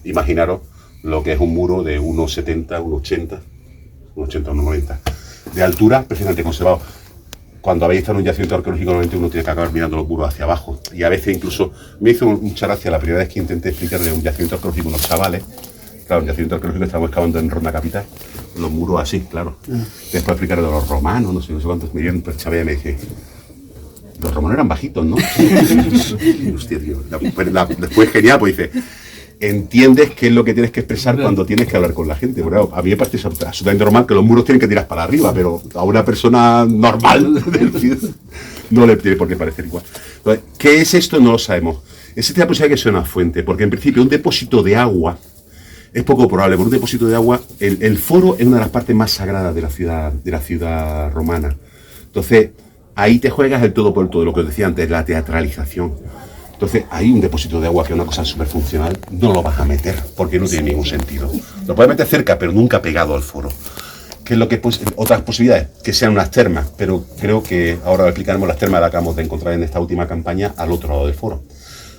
imaginaros, lo que es un muro de 1,70, 1,80, 1,90 de altura, perfectamente conservado. Cuando habéis estado en un yacimiento arqueológico, normalmente uno tiene que acabar mirando los muros hacia abajo. Y a veces incluso me hizo mucha gracia la primera vez que intenté explicarle un yacimiento arqueológico a unos chavales. Claro, un yacimiento arqueológico estamos excavando en Ronda Capital, los muros así, claro. Después explicarle de los romanos, no sé cuántos, me dieron, pues Chávez me dice, los romanos eran bajitos, ¿no? Hostia, tío. Después genial, pues dice, entiendes qué es lo que tienes que expresar cuando tienes que hablar con la gente. Bueno, a mí me parece absolutamente normal que los muros tienen que tirar para arriba, pero a una persona normal no le tiene por qué parecer igual. Entonces, ¿qué es esto? No lo sabemos. Existe la posibilidad de que sea una fuente, porque en principio un depósito de agua es poco probable. Por un depósito de agua, el foro es una de las partes más sagradas de la ciudad romana. Entonces, ahí te juegas el todo por el todo, lo que os decía antes, la teatralización. Entonces, hay un depósito de agua que es una cosa súper funcional, no lo vas a meter, porque no tiene ningún sentido. Lo puedes meter cerca, pero nunca pegado al foro. ¿Qué es lo que otras posibilidades? Que sean unas termas, pero creo que ahora explicaremos las termas que acabamos de encontrar en esta última campaña al otro lado del foro.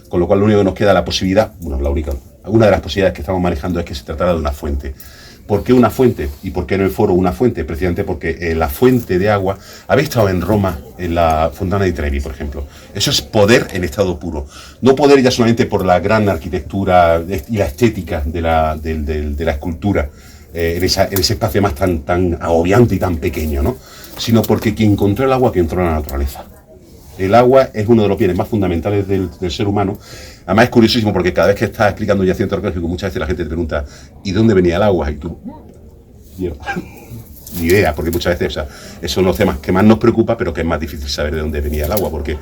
Con lo cual, lo único que nos queda la posibilidad, bueno, una de las posibilidades que estamos manejando es que se tratara de una fuente. ¿Por qué una fuente? ¿Y por qué en el foro una fuente? Precisamente porque la fuente de agua... Habéis estado en Roma, en la Fontana di Trevi, por ejemplo. Eso es poder en estado puro. No poder ya solamente por la gran arquitectura y la estética de la escultura, en ese espacio más tan agobiante y tan pequeño, ¿no? Sino porque quien encontró el agua, que entró en la naturaleza. El agua es uno de los bienes más fundamentales del ser humano. Además es curiosísimo porque cada vez que estás explicando un yacimiento arqueológico, muchas veces la gente te pregunta ¿y dónde venía el agua? Y tú, mierda, ni idea, porque muchas veces, o sea, esos son los temas que más nos preocupa, pero que es más difícil saber de dónde venía el agua, porque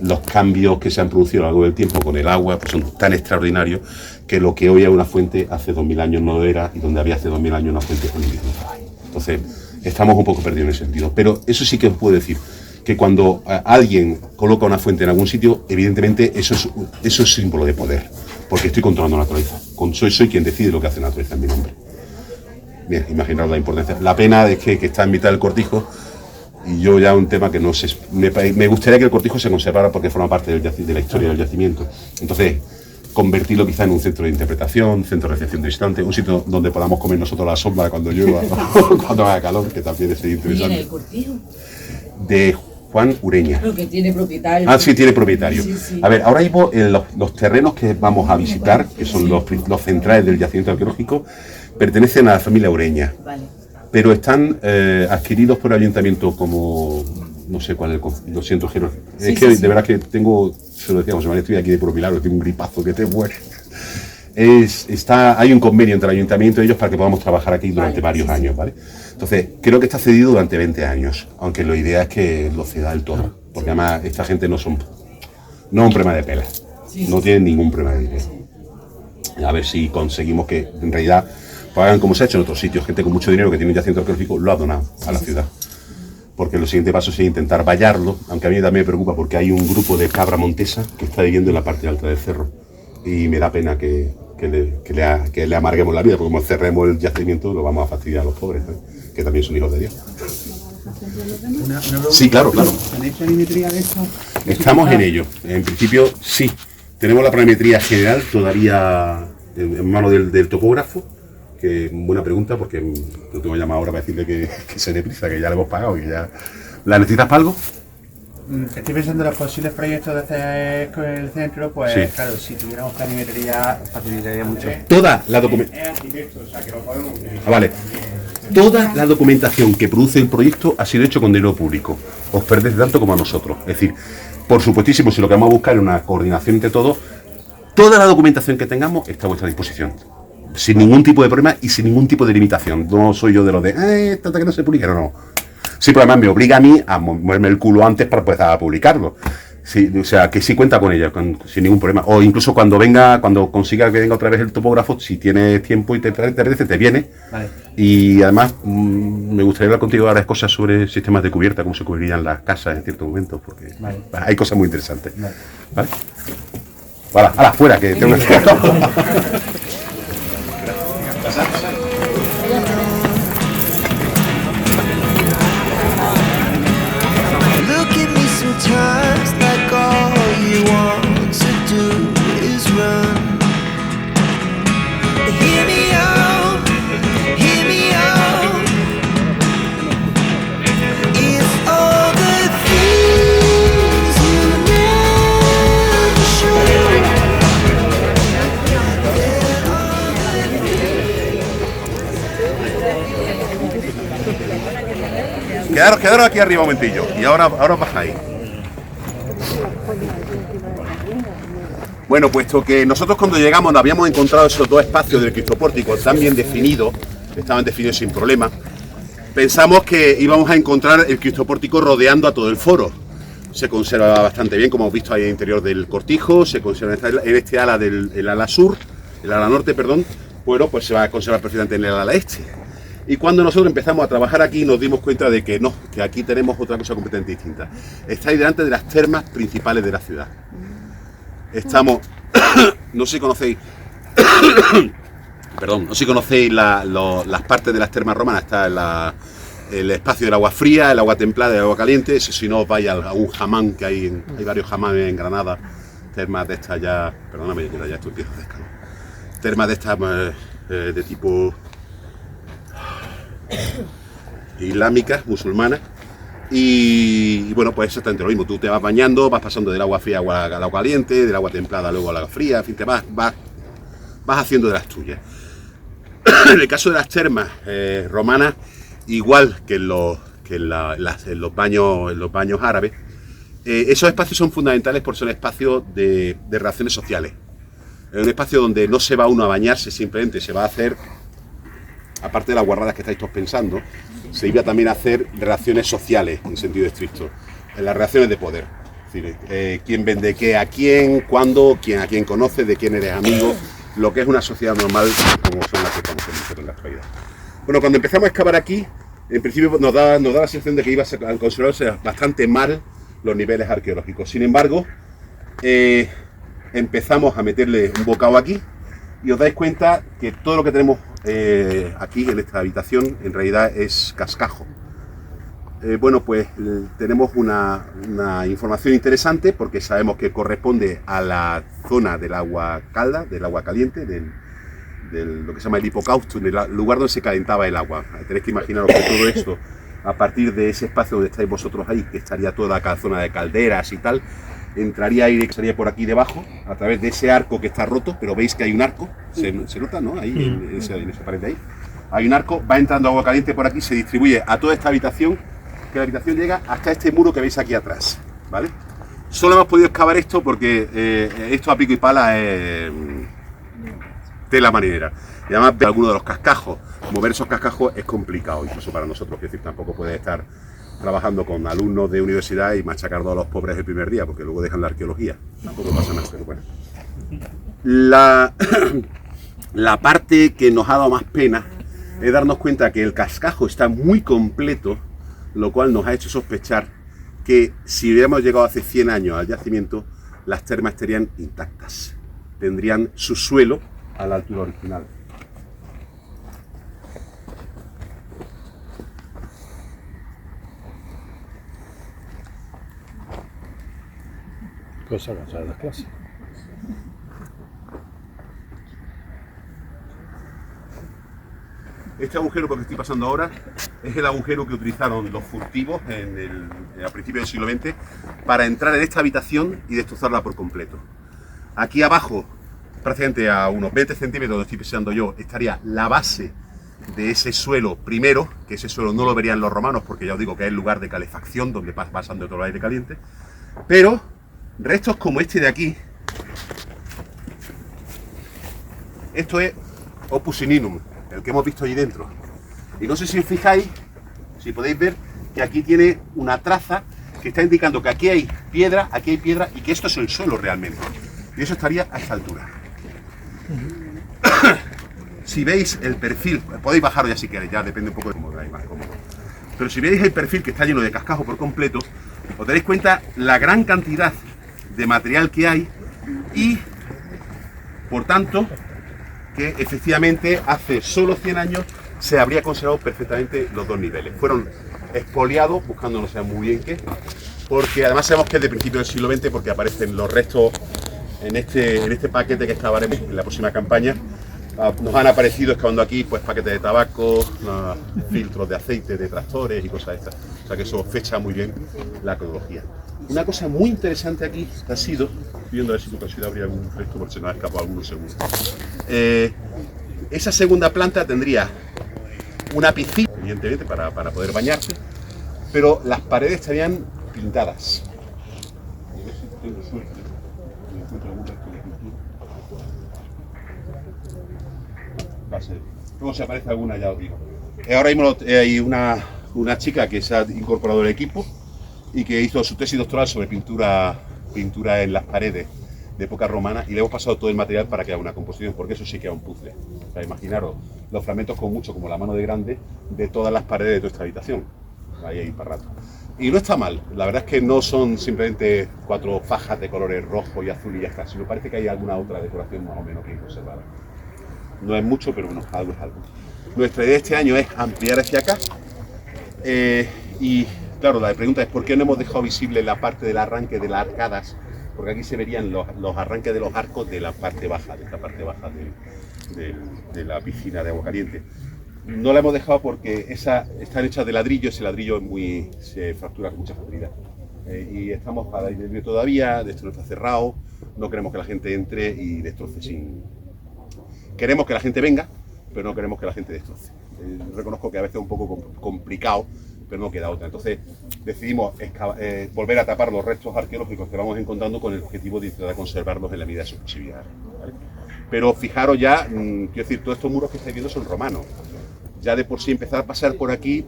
los cambios que se han producido a lo largo del tiempo con el agua pues son tan extraordinarios que lo que hoy es una fuente hace 2000 años no lo era, y donde había hace 2000 años una fuente hoy no estaba ahí. Entonces, estamos un poco perdidos en ese sentido. Pero eso sí que os puedo decir, que cuando alguien coloca una fuente en algún sitio, evidentemente eso es símbolo de poder, porque estoy controlando la naturaleza. Soy quien decide lo que hace la naturaleza en mi nombre. Bien, imaginaos la importancia. La pena es que está en mitad del cortijo, y yo ya un tema que no sé, me gustaría que el cortijo se conservara porque forma parte de la historia del yacimiento. Entonces, convertirlo quizá en un centro de interpretación, centro de recepción de visitantes, un sitio donde podamos comer nosotros la sombra cuando llueva, cuando haga calor, que también es interesante. ¿Y en el cortijo? De Juan Ureña. Creo que tiene propietario. Ah, sí, tiene propietario. Sí, sí. A ver, ahora mismo los terrenos que vamos a visitar, que son los centrales del yacimiento arqueológico, pertenecen a la familia Ureña. Vale. Pero están adquiridos por el ayuntamiento como... No sé cuál es lo siento, Jero. Es que de verdad que tengo... Se lo decía José María, estoy aquí de puro milagro, tengo un gripazo que te muere. Hay un convenio entre el ayuntamiento y ellos para que podamos trabajar aquí durante varios años, ¿vale? Entonces, creo que está cedido durante 20 años, aunque la idea es que lo ceda el todo, porque además esta gente no es un problema de pelas, no tienen ningún problema de dinero. A ver si conseguimos que en realidad pues hagan como se ha hecho en otros sitios, gente con mucho dinero que tiene un yacimiento arqueológico lo ha donado a la ciudad. Porque el siguiente paso sería intentar vallarlo, aunque a mí también me preocupa porque hay un grupo de cabra montesa que está viviendo en la parte alta del cerro y me da pena que le amarguemos la vida, porque como cerremos el yacimiento lo vamos a fastidiar a los pobres, ¿no? Que también son hijos de Dios. Sí, claro. ¿Tenéis planimetría de esto? Estamos en ello. En principio, sí. Tenemos la planimetría general todavía en manos del topógrafo, que buena pregunta, porque lo tengo llamado ahora para decirle que se dé prisa, que ya le hemos pagado y que ya... ¿La necesitas para algo? Estoy pensando en los posibles proyectos de hacer con el centro, pues Sí. claro, si tuviéramos planimetría facilitaría mucho. Toda la documentación... Es arquitecto, o sea que lo podemos... Vale. Toda la documentación que produce el proyecto ha sido hecho con dinero público. Os perdéis tanto como a nosotros. Es decir, por supuestísimo, si lo que vamos a buscar es una coordinación entre todos, toda la documentación que tengamos está a vuestra disposición. Sin ningún tipo de problema y sin ningún tipo de limitación. No soy yo de los de, hasta que no se publique, no. Sí, pero además me obliga a mí a moverme el culo antes para empezar a publicarlo. Sí, o sea, que sí cuenta con ella, sin ningún problema. O incluso cuando consiga que venga otra vez el topógrafo, si tienes tiempo y te apetece, te viene. Vale. Y además, me gustaría hablar contigo ahora cosas sobre sistemas de cubierta, cómo se cubrirían las casas en ciertos momentos, porque hay cosas muy interesantes. ¿Vale? Ahora, fuera, que tengo que... Look at me sometimes like all you want to do is run. Hear me out, hear me out. If all the things you never show. Quedaros aquí arriba un momentillo. Y ahora bajáis. Bueno, puesto que nosotros cuando llegamos nos habíamos encontrado esos dos espacios del cristopórtico tan bien definidos, estaban definidos sin problema, pensamos que íbamos a encontrar el cristopórtico rodeando a todo el foro. Se conserva bastante bien, como hemos visto ahí en el interior del cortijo, se conserva en este ala el ala sur, el ala norte, perdón, bueno, pues se va a conservar perfectamente en el ala este. Y cuando nosotros empezamos a trabajar aquí nos dimos cuenta de que no, que aquí tenemos otra cosa completamente distinta. Estáis delante de las termas principales de la ciudad. Estamos, no sé si conocéis, perdón, no sé si conocéis las partes de las termas romanas. Está el espacio del agua fría, el agua templada y el agua caliente. Eso, si no os vais a un hamán, que hay varios hamanes en Granada, termas de estas ya, perdóname, ya estoy empiezo a descalar. Termas de estas de tipo islámicas, musulmanas. Y bueno, pues exactamente lo mismo. Tú te vas bañando, vas pasando del agua fría al agua caliente, del agua templada luego al agua fría, en fin, te vas haciendo de las tuyas. En el caso de las termas romanas, igual que en los baños árabes, esos espacios son fundamentales por ser espacios de relaciones sociales. Es un espacio donde no se va uno a bañarse simplemente, se va a hacer, aparte de las guarradas que estáis todos pensando, se iba también a hacer relaciones sociales en sentido estricto, en las relaciones de poder. Es decir, quién vende qué a quién, cuándo, quién a quién conoce, de quién eres amigo, lo que es una sociedad normal como son las que conocemos nosotros en la actualidad. Bueno, cuando empezamos a excavar aquí, en principio nos da la sensación de que iba a conservarse bastante mal los niveles arqueológicos. Sin embargo, empezamos a meterle un bocado aquí y os dais cuenta que todo lo que tenemos aquí en esta habitación en realidad es cascajo. Bueno, pues tenemos una información interesante porque sabemos que corresponde a la zona del agua calda, del agua caliente, lo que se llama el hipocaustum, el lugar donde se calentaba el agua. Tenéis que imaginaros que todo esto, a partir de ese espacio donde estáis vosotros ahí, que estaría toda la zona de calderas y tal, entraría aire que estaría por aquí debajo, a través de ese arco que está roto, pero veis que hay un arco, se nota, ¿no? Ahí, en esa pared de ahí. Hay un arco, va entrando agua caliente por aquí, se distribuye a toda esta habitación, que la habitación llega hasta este muro que veis aquí atrás, ¿vale? Solo hemos podido excavar esto porque esto a pico y pala es tela marinera. Y además, ver algunos de los cascajos, mover esos cascajos es complicado, incluso para nosotros, es decir, tampoco puedes estar trabajando con alumnos de universidad y machacar a los pobres el primer día, porque luego dejan la arqueología. Tampoco pasa nada, pero bueno. La parte que nos ha dado más pena es darnos cuenta que el cascajo está muy completo, lo cual nos ha hecho sospechar que si hubiéramos llegado hace 100 años al yacimiento, las termas estarían intactas. Tendrían su suelo a la altura original. Pues a las clases. Este agujero por el que estoy pasando ahora es el agujero que utilizaron los furtivos a principios del siglo XX para entrar en esta habitación y destrozarla por completo. Aquí abajo, prácticamente a unos 20 centímetros donde estoy pisando yo, estaría la base de ese suelo primero, que ese suelo no lo verían los romanos porque ya os digo que es el lugar de calefacción donde pasando todo el aire caliente, pero restos como este de aquí, esto es Opus Ininum, el que hemos visto ahí dentro. Y no sé si os fijáis, si podéis ver que aquí tiene una traza que está indicando que aquí hay piedra y que esto es el suelo realmente. Y eso estaría a esta altura. Si veis el perfil, podéis bajarlo ya si queréis, ya depende un poco de cómo veáis más cómodo. Pero si veis el perfil que está lleno de cascajo por completo, os daréis cuenta la gran cantidad de material que hay y, por tanto, que efectivamente hace solo 100 años se habría conservado perfectamente los dos niveles. Fueron expoliados, buscando no sé muy bien qué, porque además sabemos que es de principios del siglo XX porque aparecen los restos en este paquete que excavaremos en la próxima campaña. Nos han aparecido excavando aquí pues paquetes de tabaco, filtros de aceite de tractores y cosas de estas. O sea que eso fecha muy bien la cronología. Una cosa muy interesante aquí ha sido, viendo a ver si por casualidad habría algún resto porque se nos ha escapado algunos segundos. Esa segunda planta tendría una piscina, evidentemente, para poder bañarse, pero las paredes estarían pintadas. Va a ser. Luego si aparece alguna ya os digo. Ahora mismo hay una chica que se ha incorporado al equipo y que hizo su tesis doctoral sobre pintura en las paredes de época romana, y le hemos pasado todo el material para que haga una composición, porque eso sí que es un puzzle. O sea, imaginaros los fragmentos con mucho como la mano de grande de todas las paredes de toda esta habitación. Ahí para rato. Y no está mal, la verdad es que no son simplemente 4 fajas de colores rojo y azul y ya está, sino parece que hay alguna otra decoración más o menos que conservar. No es mucho, pero bueno, algo es algo. Nuestra idea este año es ampliar hacia acá. Y claro, la pregunta es ¿por qué no hemos dejado visible la parte del arranque de las arcadas? Porque aquí se verían los arranques de los arcos de la parte baja, de esta parte baja de la piscina de agua caliente. No la hemos dejado porque están hechas de ladrillo, ese ladrillo se fractura con mucha facilidad. Y estamos para ir todavía, esto no está cerrado, no queremos que la gente entre y destroce sin... Queremos que la gente venga, pero no queremos que la gente destroce. Reconozco que a veces es un poco complicado, pero no queda otra. Entonces decidimos volver a tapar los restos arqueológicos que vamos encontrando con el objetivo de intentar conservarlos en la medida de sus posibilidades, ¿vale? Pero fijaros ya, quiero decir, todos estos muros que estáis viendo son romanos. Ya de por sí empezar a pasear por aquí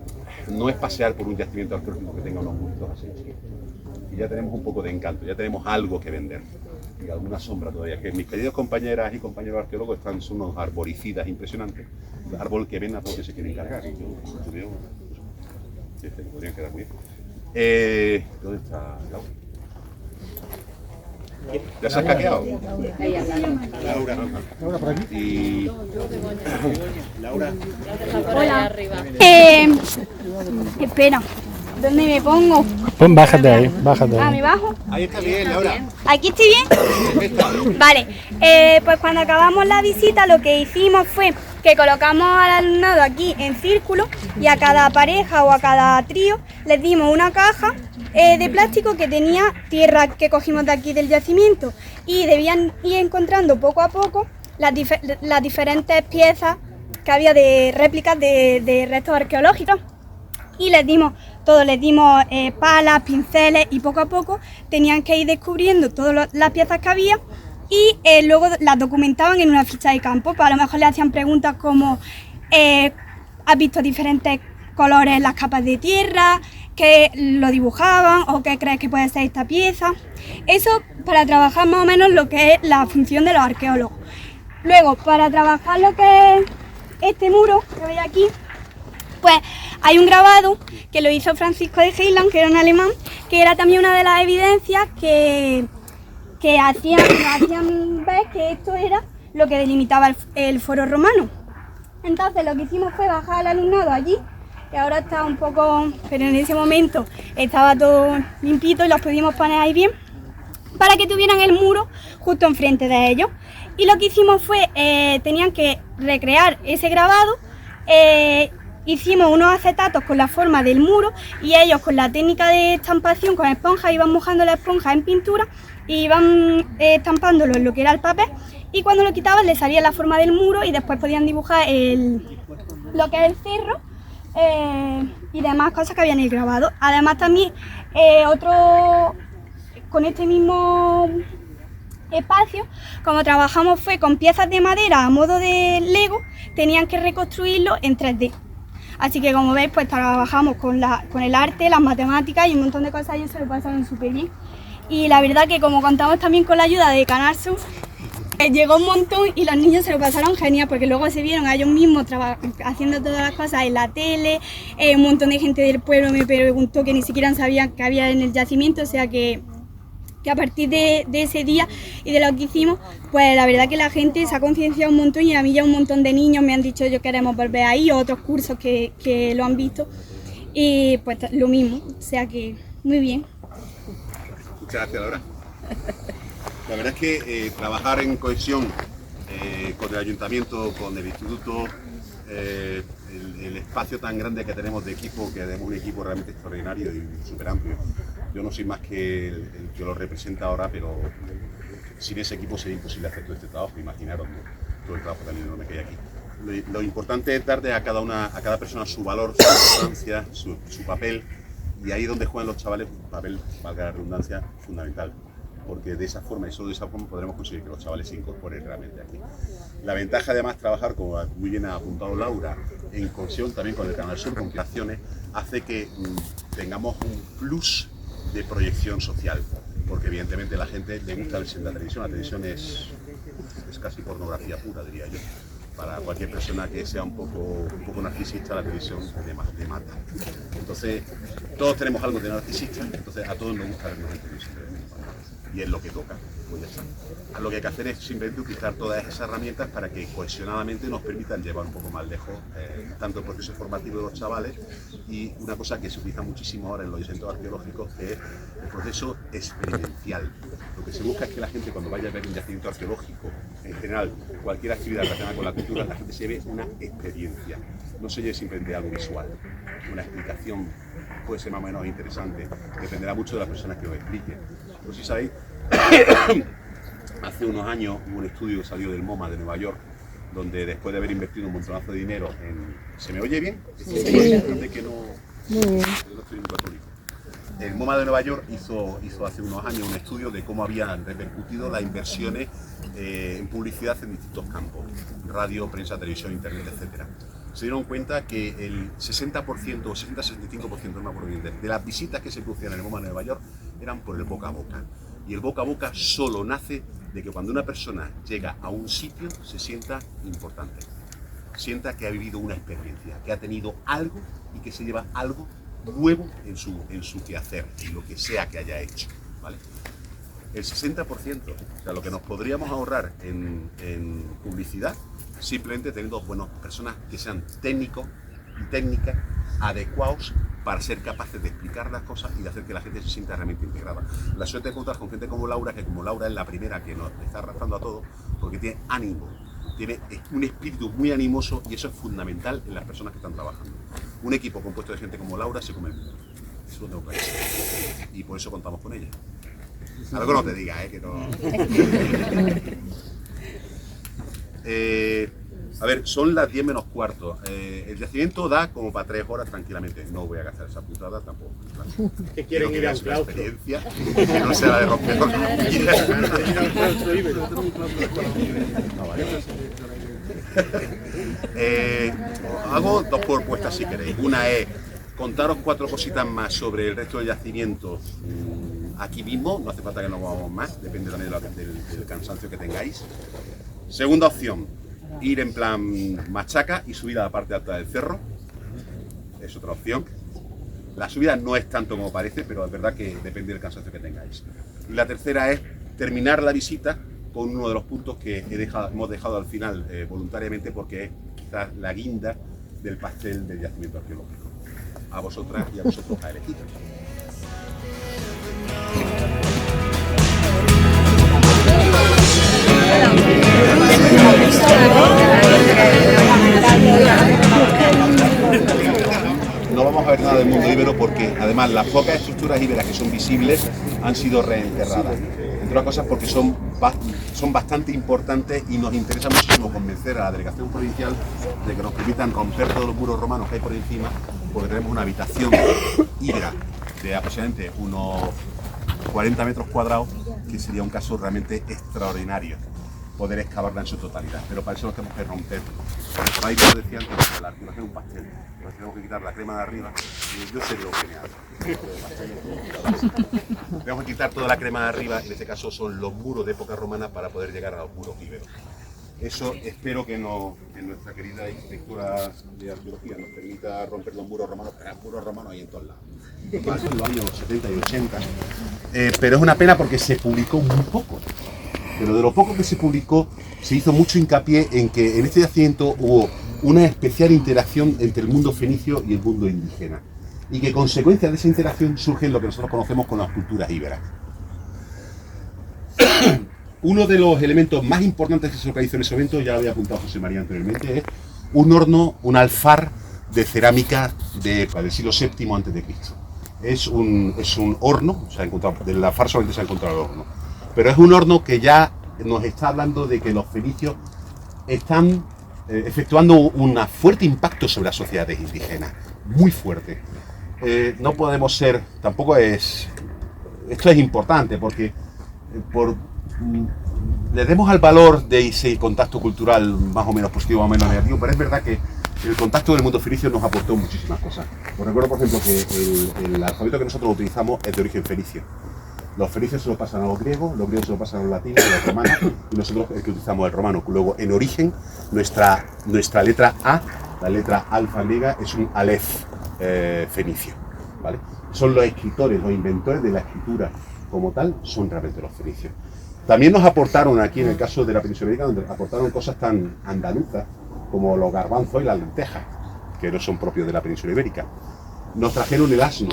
no es pasear por un yacimiento arqueológico que tenga unos muritos así. Y ya tenemos un poco de encanto, ya tenemos algo que vender. Y alguna sombra todavía, que mis queridos compañeras y compañeros arqueólogos son unos arboricidas impresionantes. El árbol que ven a porque se quieren cargar. Y yo veo, podrían quedar muy bien. ¿Dónde está Laura? ¿Ya se has caqueado? Laura. Laura por aquí. Y... Laura. Hola. Espera, ¿dónde me pongo? Bájate ahí, bájate Ah, ahí. ¿me bajo? Ahí está bien, Laura. ¿Aquí estoy bien? Vale, pues cuando acabamos la visita lo que hicimos fue que colocamos al alumnado aquí en círculo y a cada pareja o a cada trío les dimos una caja de plástico que tenía tierra que cogimos de aquí del yacimiento y debían ir encontrando poco a poco las diferentes piezas que había de réplicas de restos arqueológicos. Y les dimos palas, pinceles y poco a poco tenían que ir descubriendo todas las piezas que había y luego las documentaban en una ficha de campo. Pues a lo mejor le hacían preguntas como ¿has visto diferentes colores en las capas de tierra? ¿Qué lo dibujaban? ¿O qué crees que puede ser esta pieza? Eso para trabajar más o menos lo que es la función de los arqueólogos. Luego, para trabajar lo que es este muro que veis aquí, pues hay un grabado que lo hizo Francisco de Heiland, que era un alemán, que era también una de las evidencias que hacían ver que esto era lo que delimitaba el foro romano. Entonces lo que hicimos fue bajar al alumnado allí, que ahora está un poco, pero en ese momento estaba todo limpito y los pudimos poner ahí bien, para que tuvieran el muro justo enfrente de ellos. Y lo que hicimos fue, tenían que recrear ese grabado. Hicimos unos acetatos con la forma del muro y ellos con la técnica de estampación con esponja iban mojando la esponja en pintura y iban estampándolo en lo que era el papel, y cuando lo quitaban le salía la forma del muro y después podían dibujar lo que es el cerro y demás cosas que había en el grabado. Además también con este mismo espacio, como trabajamos fue con piezas de madera a modo de Lego, tenían que reconstruirlo en 3D. Así que como veis, pues trabajamos con el arte, las matemáticas y un montón de cosas, ellos se lo pasaron súper bien. Y la verdad que como contamos también con la ayuda de Canal Sur, llegó un montón y los niños se lo pasaron genial, porque luego se vieron a ellos mismos haciendo todas las cosas en la tele, un montón de gente del pueblo me preguntó que ni siquiera sabían que había en el yacimiento, o sea que a partir de ese día y de lo que hicimos, pues la verdad que la gente se ha concienciado un montón y a mí ya un montón de niños me han dicho yo queremos volver ahí, o otros cursos que lo han visto y pues lo mismo, o sea que muy bien. Muchas gracias, Laura. La verdad es que trabajar en cohesión con el ayuntamiento, con el instituto, el espacio tan grande que tenemos de equipo, que tenemos un equipo realmente extraordinario y súper amplio. Yo no soy más que el que lo representa ahora, pero sin ese equipo sería imposible hacer todo este trabajo. Imaginaros todo el trabajo tan enorme que hay aquí. Lo importante es darle a cada persona su valor, su importancia, su papel, y ahí es donde juegan los chavales un papel, valga la redundancia, fundamental. porque de esa forma y solo de esa forma podremos conseguir que los chavales se incorporen realmente aquí. La ventaja además trabajar, como muy bien ha apuntado Laura, en conexión también con el Canal Sur, con creaciones, hace que tengamos un plus de proyección social, porque evidentemente a la gente le gusta verse en la televisión es casi pornografía pura, diría yo. Para cualquier persona que sea un poco narcisista, la televisión le mata. Entonces, todos tenemos algo de narcisista, entonces a todos nos gusta vernos en televisión. Y es lo que toca, pues ya está. Lo que hay que hacer es simplemente utilizar todas esas herramientas para que cohesionadamente nos permitan llevar un poco más lejos tanto el proceso formativo de los chavales y una cosa que se utiliza muchísimo ahora en los yacimientos arqueológicos, que es el proceso experiencial. Lo que se busca es que la gente, cuando vaya a ver un yacimiento arqueológico, en general, cualquier actividad relacionada con la cultura, la gente se lleve una experiencia, no se lleve simplemente algo visual. Una explicación puede ser más o menos interesante, dependerá mucho de las personas que lo expliquen. Pero si sabéis, hace unos años hubo un estudio que salió del MoMA de Nueva York, donde después de haber invertido un montonazo de dinero en... ¿Se me oye bien? Sí. De que no estoy en católico. El MoMA de Nueva York hizo hace unos años un estudio de cómo habían repercutido las inversiones en publicidad en distintos campos, radio, prensa, televisión, internet, etc. Se dieron cuenta que el 60% o 60-65%, no me acuerdo bien, de las visitas que se producían en el MoMA de Nueva York eran por el boca a boca. Y el boca a boca solo nace de que cuando una persona llega a un sitio se sienta importante, sienta que ha vivido una experiencia, que ha tenido algo y que se lleva algo nuevo en su quehacer, en lo que sea que haya hecho, ¿vale? El 60%, o sea, lo que nos podríamos ahorrar en publicidad, simplemente teniendo personas que sean técnicos y técnicas adecuados para ser capaces de explicar las cosas y de hacer que la gente se sienta realmente integrada. La suerte de contar con gente como Laura, que como Laura es la primera que nos está arrastrando a todos, porque tiene ánimo, tiene un espíritu muy animoso y eso es fundamental en las personas que están trabajando. Un equipo compuesto de gente como Laura se come el mundo. Eso lo tengo que decir. Y por eso contamos con ella. Algo no te diga, que no... A ver, son las 10 menos cuarto. El yacimiento da como para 3 horas tranquilamente. No voy a gastar esa putada tampoco. ¿Qué quieren ir a un claustro? Experiencia, que no sea de romper los hago 2 propuestas si queréis. Una es contaros 4 cositas más sobre el resto del yacimiento aquí mismo. No hace falta que nos movamos más, depende también del cansancio que tengáis. Segunda opción, ir en plan machaca y subir a la parte alta del cerro. Es otra opción. La subida no es tanto como parece, pero es verdad que depende del cansancio que tengáis. Y la tercera es terminar la visita con uno de los puntos que hemos dejado al final voluntariamente, porque es quizás la guinda del pastel del yacimiento arqueológico. A vosotras y a vosotros a elegir. No vamos a ver nada del mundo íbero porque además las pocas estructuras íberas que son visibles han sido reenterradas. Entre otras cosas porque son bastante importantes y nos interesa muchísimo convencer a la delegación provincial de que nos permitan romper todos los muros romanos que hay por encima, porque tenemos una habitación íbera de aproximadamente unos 40 metros cuadrados, que sería un caso realmente extraordinario poder excavarla en su totalidad, pero para eso lo tenemos que romper. Por ahí, como decía antes, la articulación es un pastel, entonces tenemos que quitar la crema de arriba, y yo sé lo que me hago. Tenemos que quitar toda la crema de arriba, en este caso son los muros de época romana para poder llegar a los muros íberos. Eso espero que nuestra querida inspectora de arqueología nos permita romper los muros romanos, pero los muros romanos hay en todos lados. Más en los años 70 y 80. Pero es una pena porque se publicó muy poco. Pero de lo poco que se publicó, se hizo mucho hincapié en que en este yacimiento hubo una especial interacción entre el mundo fenicio y el mundo indígena. Y que consecuencia de esa interacción surgen lo que nosotros conocemos como las culturas íberas. Uno de los elementos más importantes que se localizó en ese momento, ya lo había apuntado José María anteriormente, es un horno, un alfar de cerámica del siglo VII a.C. Es un horno, se ha encontrado, del alfar solamente se ha encontrado el horno, pero es un horno que ya nos está hablando de que los fenicios están efectuando un fuerte impacto sobre las sociedades indígenas, muy fuerte. No podemos ser, tampoco es, esto es importante porque le demos al valor de ese contacto cultural más o menos positivo, más o menos negativo, pero es verdad que el contacto del mundo fenicio nos aportó muchísimas cosas. Os recuerdo, por ejemplo, que el alfabeto que nosotros utilizamos es de origen fenicio. Los fenicios se lo pasan a los griegos se lo pasan a los latinos, a los romanos, y nosotros el que utilizamos el romano. Luego, en origen, nuestra letra A, la letra alfa griega, es un alef fenicio, ¿vale? Son los escritores, los inventores de la escritura como tal, son realmente los fenicios. También nos aportaron aquí, en el caso de la península ibérica, donde aportaron cosas tan andaluzas como los garbanzos y las lentejas, que no son propios de la península ibérica. Nos trajeron el asno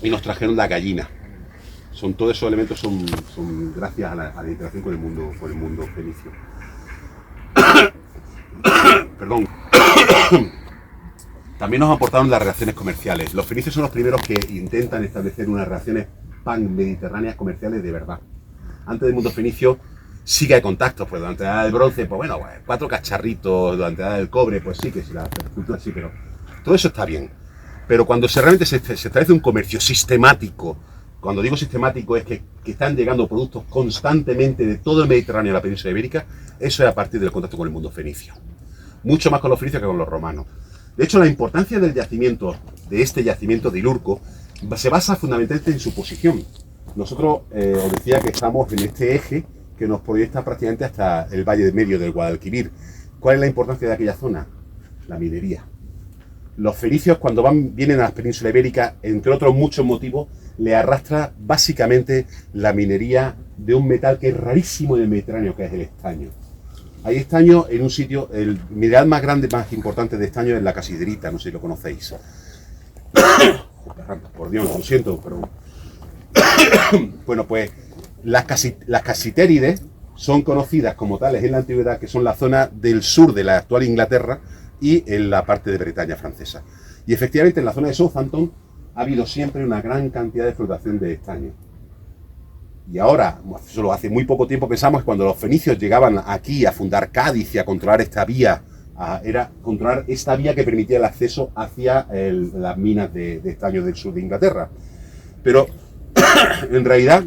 y nos trajeron la gallina. Todos esos elementos son gracias a la interacción con el mundo fenicio. Perdón. También nos aportaron las relaciones comerciales. Los fenicios son los primeros que intentan establecer unas relaciones pan-mediterráneas comerciales de verdad. Antes del mundo fenicio sí que hay contactos, pues durante la edad del bronce, pues bueno, 4 cacharritos, durante la edad del cobre, pues sí, que sí, la agricultura sí, pero todo eso está bien. Pero cuando realmente se establece un comercio sistemático, cuando digo sistemático es que están llegando productos constantemente de todo el Mediterráneo a la península ibérica, eso es a partir del contacto con el mundo fenicio. Mucho más con los fenicios que con los romanos. De hecho, la importancia del yacimiento, de este yacimiento de Ilurco, se basa fundamentalmente en su posición. Nosotros os decía que estamos en este eje que nos proyecta prácticamente hasta el valle de medio del Guadalquivir. ¿Cuál es la importancia de aquella zona? La minería. Los fenicios, cuando vienen a la península ibérica, entre otros muchos motivos, le arrastra básicamente la minería de un metal que es rarísimo en el Mediterráneo, que es el estaño. Hay estaño en un sitio, el mineral más grande, más importante de estaño es la casiderita, no sé si lo conocéis. Por Dios, lo siento, pero... Bueno, pues las casitérides son conocidas como tales en la antigüedad, que son la zona del sur de la actual Inglaterra y en la parte de Bretaña francesa. Y efectivamente en la zona de Southampton ha habido siempre una gran cantidad de explotación de estaño. Y ahora, solo hace muy poco tiempo pensamos que cuando los fenicios llegaban aquí a fundar Cádiz y a controlar esta vía, era controlar esta vía que permitía el acceso hacia las minas de estaño del sur de Inglaterra. Pero en realidad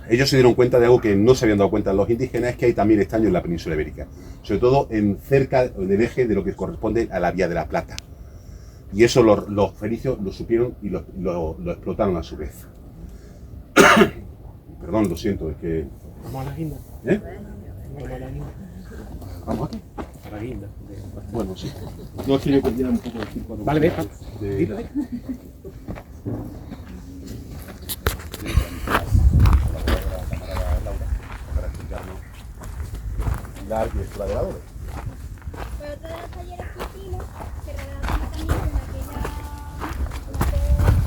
ellos se dieron cuenta de algo que no se habían dado cuenta los indígenas, es que hay también estaño en la península ibérica, sobre todo cerca del eje de lo que corresponde a la vía de la Plata. Y eso los fenicios lo supieron y lo explotaron a su vez. Perdón, lo siento, es que... Vamos a la guinda. ¿Eh? Vamos a la guinda. ¿Vamos aquí? A la guinda. Bueno, sí. No, es que yo quería un poco decir cuando... Vale, deja. Para explicarnos la arquitectura de la doble. Pero otro de los talleres que hicimos se relaciona también con aquella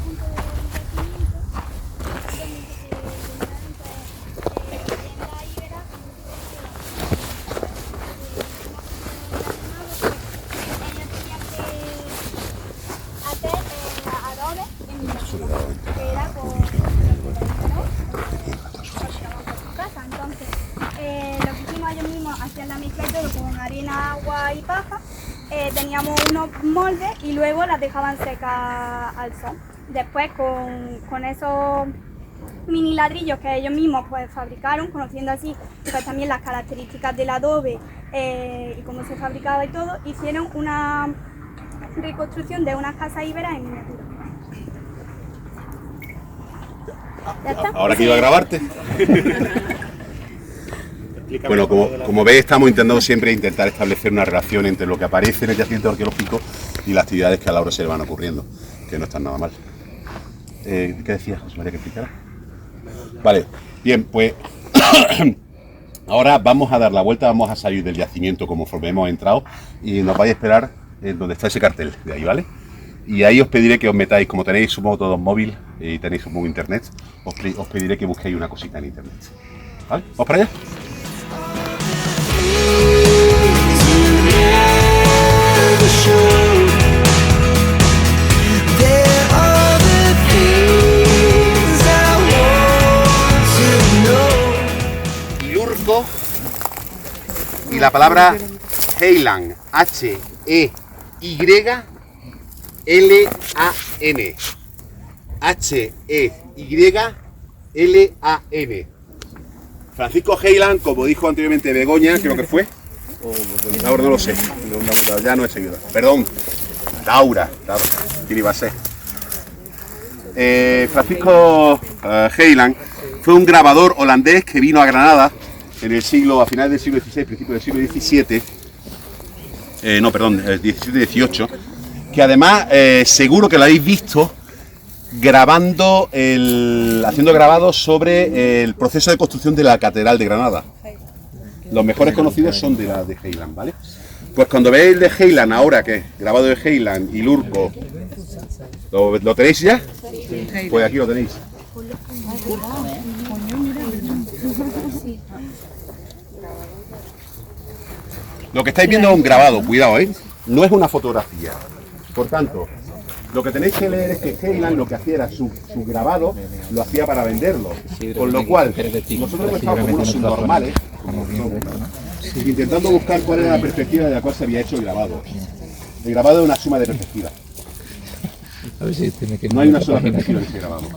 punto de yacimiento donde se generaron leyendas íberas hacer adobe en miniatura, que era con casa. Entonces lo que hicimos ellos mismos, hacían la mezcla y todo con arena, agua y paja. Teníamos unos moldes y luego las dejaban secas al sol. Después con esos mini ladrillos que ellos mismos pues fabricaron, conociendo así pues también las características del adobe y cómo se fabricaba y todo, hicieron una reconstrucción de unas casas íberas en miniatura. ¿Ya está? Ahora que iba a grabarte. Bueno, como veis, estamos intentando siempre establecer una relación entre lo que aparece en el yacimiento arqueológico y las actividades que a la hora se le van ocurriendo, que no están nada mal. ¿Qué decías, José María, que explicara? Vale, bien, pues ahora vamos a dar la vuelta, vamos a salir del yacimiento conforme hemos entrado y nos vais a esperar en donde está ese cartel de ahí, ¿vale? Y ahí os pediré que os metáis, como tenéis supongo todos móvil y tenéis supongo internet, os pediré que busquéis una cosita en internet. ¿Vale? ¿Vamos para allá? Ilurco y la palabra Heilan, H-E-Y-L-A-N. H-E-Y-L-A-N. L-A-N. Francisco Heiland, como dijo anteriormente Begoña, creo que fue. Ahora no lo sé, ya no he seguido. Perdón, Laura, ¿quién iba a ser? Francisco Heiland fue un grabador holandés que vino a Granada en el siglo, a finales del siglo XVI, principios del siglo XVII. XVII-XVIII, que además seguro que lo habéis visto grabando haciendo grabados sobre el proceso de construcción de la Catedral de Granada. Los mejores conocidos son de la de Heiland, ¿vale? Pues cuando veáis el de Heiland ahora, que es grabado de Heiland y Lurco, ¿lo tenéis ya? Pues aquí lo tenéis. Lo que estáis viendo es un grabado, cuidado, no es una fotografía. Por tanto, lo que tenéis que leer es que Heiland lo que hacía era su grabado, lo hacía para venderlo. Con lo cual, nosotros estamos como unos subnormales, intentando buscar cuál era la perspectiva de la cual se había hecho el grabado. El grabado es una suma de perspectivas. No hay una sola perspectiva en ese grabado.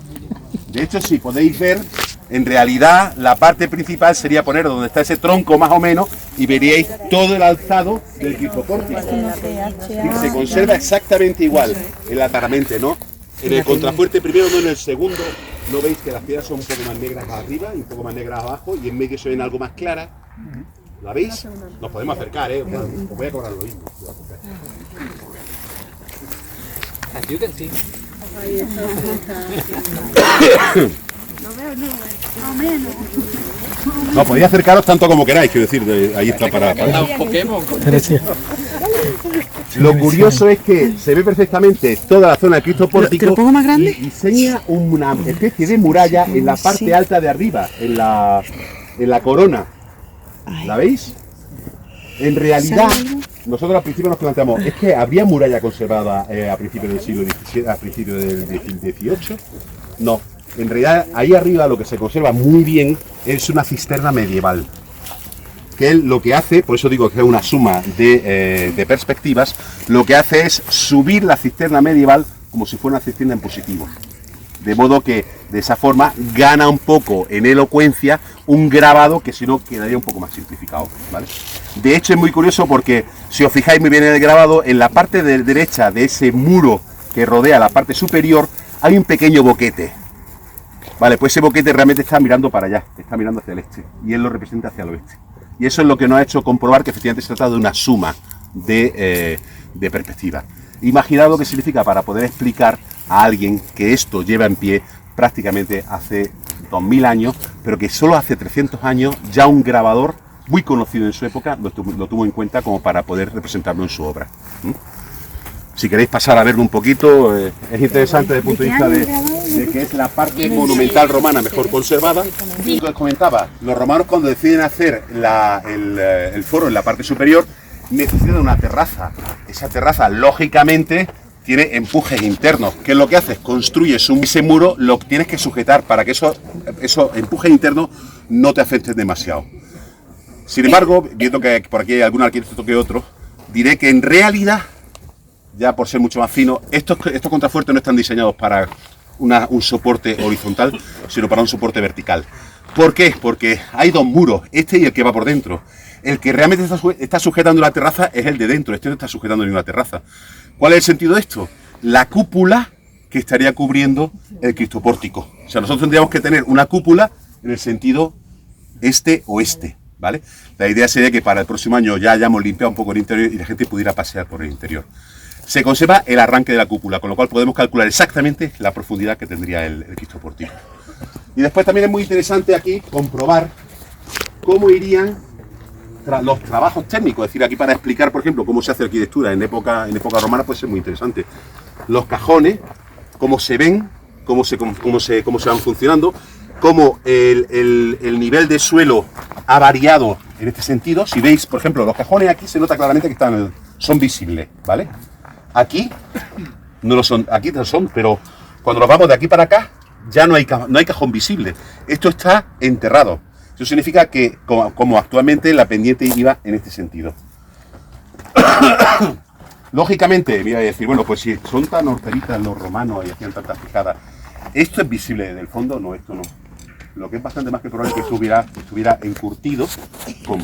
De hecho, si podéis ver, en realidad la parte principal sería poner donde está ese tronco más o menos y veríais todo el alzado del criptopórtico. Y se conserva exactamente igual, claramente, ¿no? En el contrafuerte primero, no en el segundo, ¿no veis que las piedras son un poco más negras arriba y un poco más negras abajo y en medio se ven algo más claras? ¿La veis? Nos podemos acercar, os voy a cobrar lo mismo. No, podéis acercaros tanto como queráis, quiero decir, ahí está para Lo curioso es que se ve perfectamente toda la zona del Cristo Pórtico y diseña una especie de muralla en la parte alta de arriba, en la corona. ¿La veis? En realidad, nosotros al principio nos planteamos, ¿es que habría muralla conservada a principios del siglo XVII, a principios del XVIII? No. En realidad, ahí arriba lo que se conserva muy bien es una cisterna medieval. Que él lo que hace, por eso digo que es una suma de perspectivas, lo que hace es subir la cisterna medieval como si fuera una cisterna en positivo. De modo que de esa forma gana un poco en elocuencia un grabado que si no quedaría un poco más simplificado, ¿vale? De hecho es muy curioso porque si os fijáis muy bien en el grabado, en la parte derecha de ese muro que rodea la parte superior hay un pequeño boquete. Vale, pues ese boquete realmente está mirando para allá, está mirando hacia el este y él lo representa hacia el oeste. Y eso es lo que nos ha hecho comprobar que efectivamente se trata de una suma de perspectiva. Imaginad lo que significa para poder explicar a alguien que esto lleva en pie prácticamente hace 2000 años, pero que solo hace 300 años ya un grabador muy conocido en su época lo tuvo en cuenta como para poder representarlo en su obra. Si queréis pasar a verlo un poquito, es interesante desde el punto de vista de que es la parte monumental romana mejor conservada. Y os comentaba, los romanos cuando deciden hacer el foro en la parte superior necesitan una terraza. Esa terraza, lógicamente, tiene empujes internos. ¿Qué es lo que haces? Construyes ese muro, lo tienes que sujetar para que esos empujes internos no te afecten demasiado. Sin embargo, viendo que por aquí hay algún arquitecto que otro, diré que en realidad, ya por ser mucho más fino, estos contrafuertes no están diseñados para un soporte horizontal, sino para un soporte vertical. ¿Por qué? Porque hay dos muros, este y el que va por dentro. El que realmente está sujetando la terraza es el de dentro, este no está sujetando ninguna terraza. ¿Cuál es el sentido de esto? La cúpula que estaría cubriendo el cristopórtico. O sea, nosotros tendríamos que tener una cúpula en el sentido este-oeste, ¿vale? La idea sería que para el próximo año ya hayamos limpiado un poco el interior y la gente pudiera pasear por el interior. Se conserva el arranque de la cúpula, con lo cual podemos calcular exactamente la profundidad que tendría el cristopórtico. Y después también es muy interesante aquí comprobar cómo irían los trabajos técnicos, es decir, aquí para explicar, por ejemplo, cómo se hace arquitectura en época romana puede ser muy interesante. Los cajones, cómo se ven, cómo se van funcionando, cómo el nivel de suelo ha variado en este sentido. Si veis, por ejemplo, los cajones aquí se nota claramente que son visibles, ¿vale? Aquí no lo son, aquí no son, pero cuando nos vamos de aquí para acá ya no hay cajón visible. Esto está enterrado. Eso significa que, como actualmente, la pendiente iba en este sentido. Lógicamente, me iba a decir, bueno, pues si son tan horteritas los romanos y hacían tantas fijadas, ¿esto es visible desde el fondo? No, esto no. lo que es bastante más que probable es que estuviera encurtido con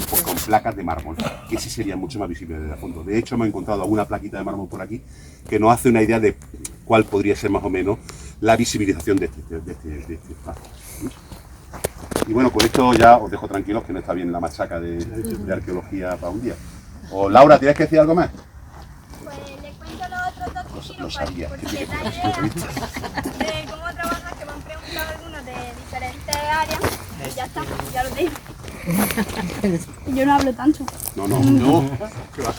placas de mármol, que sí sería mucho más visible desde el fondo. De hecho, hemos encontrado alguna plaquita de mármol por aquí que nos hace una idea de cuál podría ser más o menos la visibilización de este espacio. Y bueno, con esto ya os dejo tranquilos, que no está bien la machaca de arqueología para un día. O Laura, ¿tienes que decir algo más? Pues les cuento los otros dos Lo sabía. por si les da idea de cómo trabajas, que me han preguntado algunos de diferentes áreas. Y ya está, ya lo tengo. Y yo no hablo tanto. No. ¿Qué va?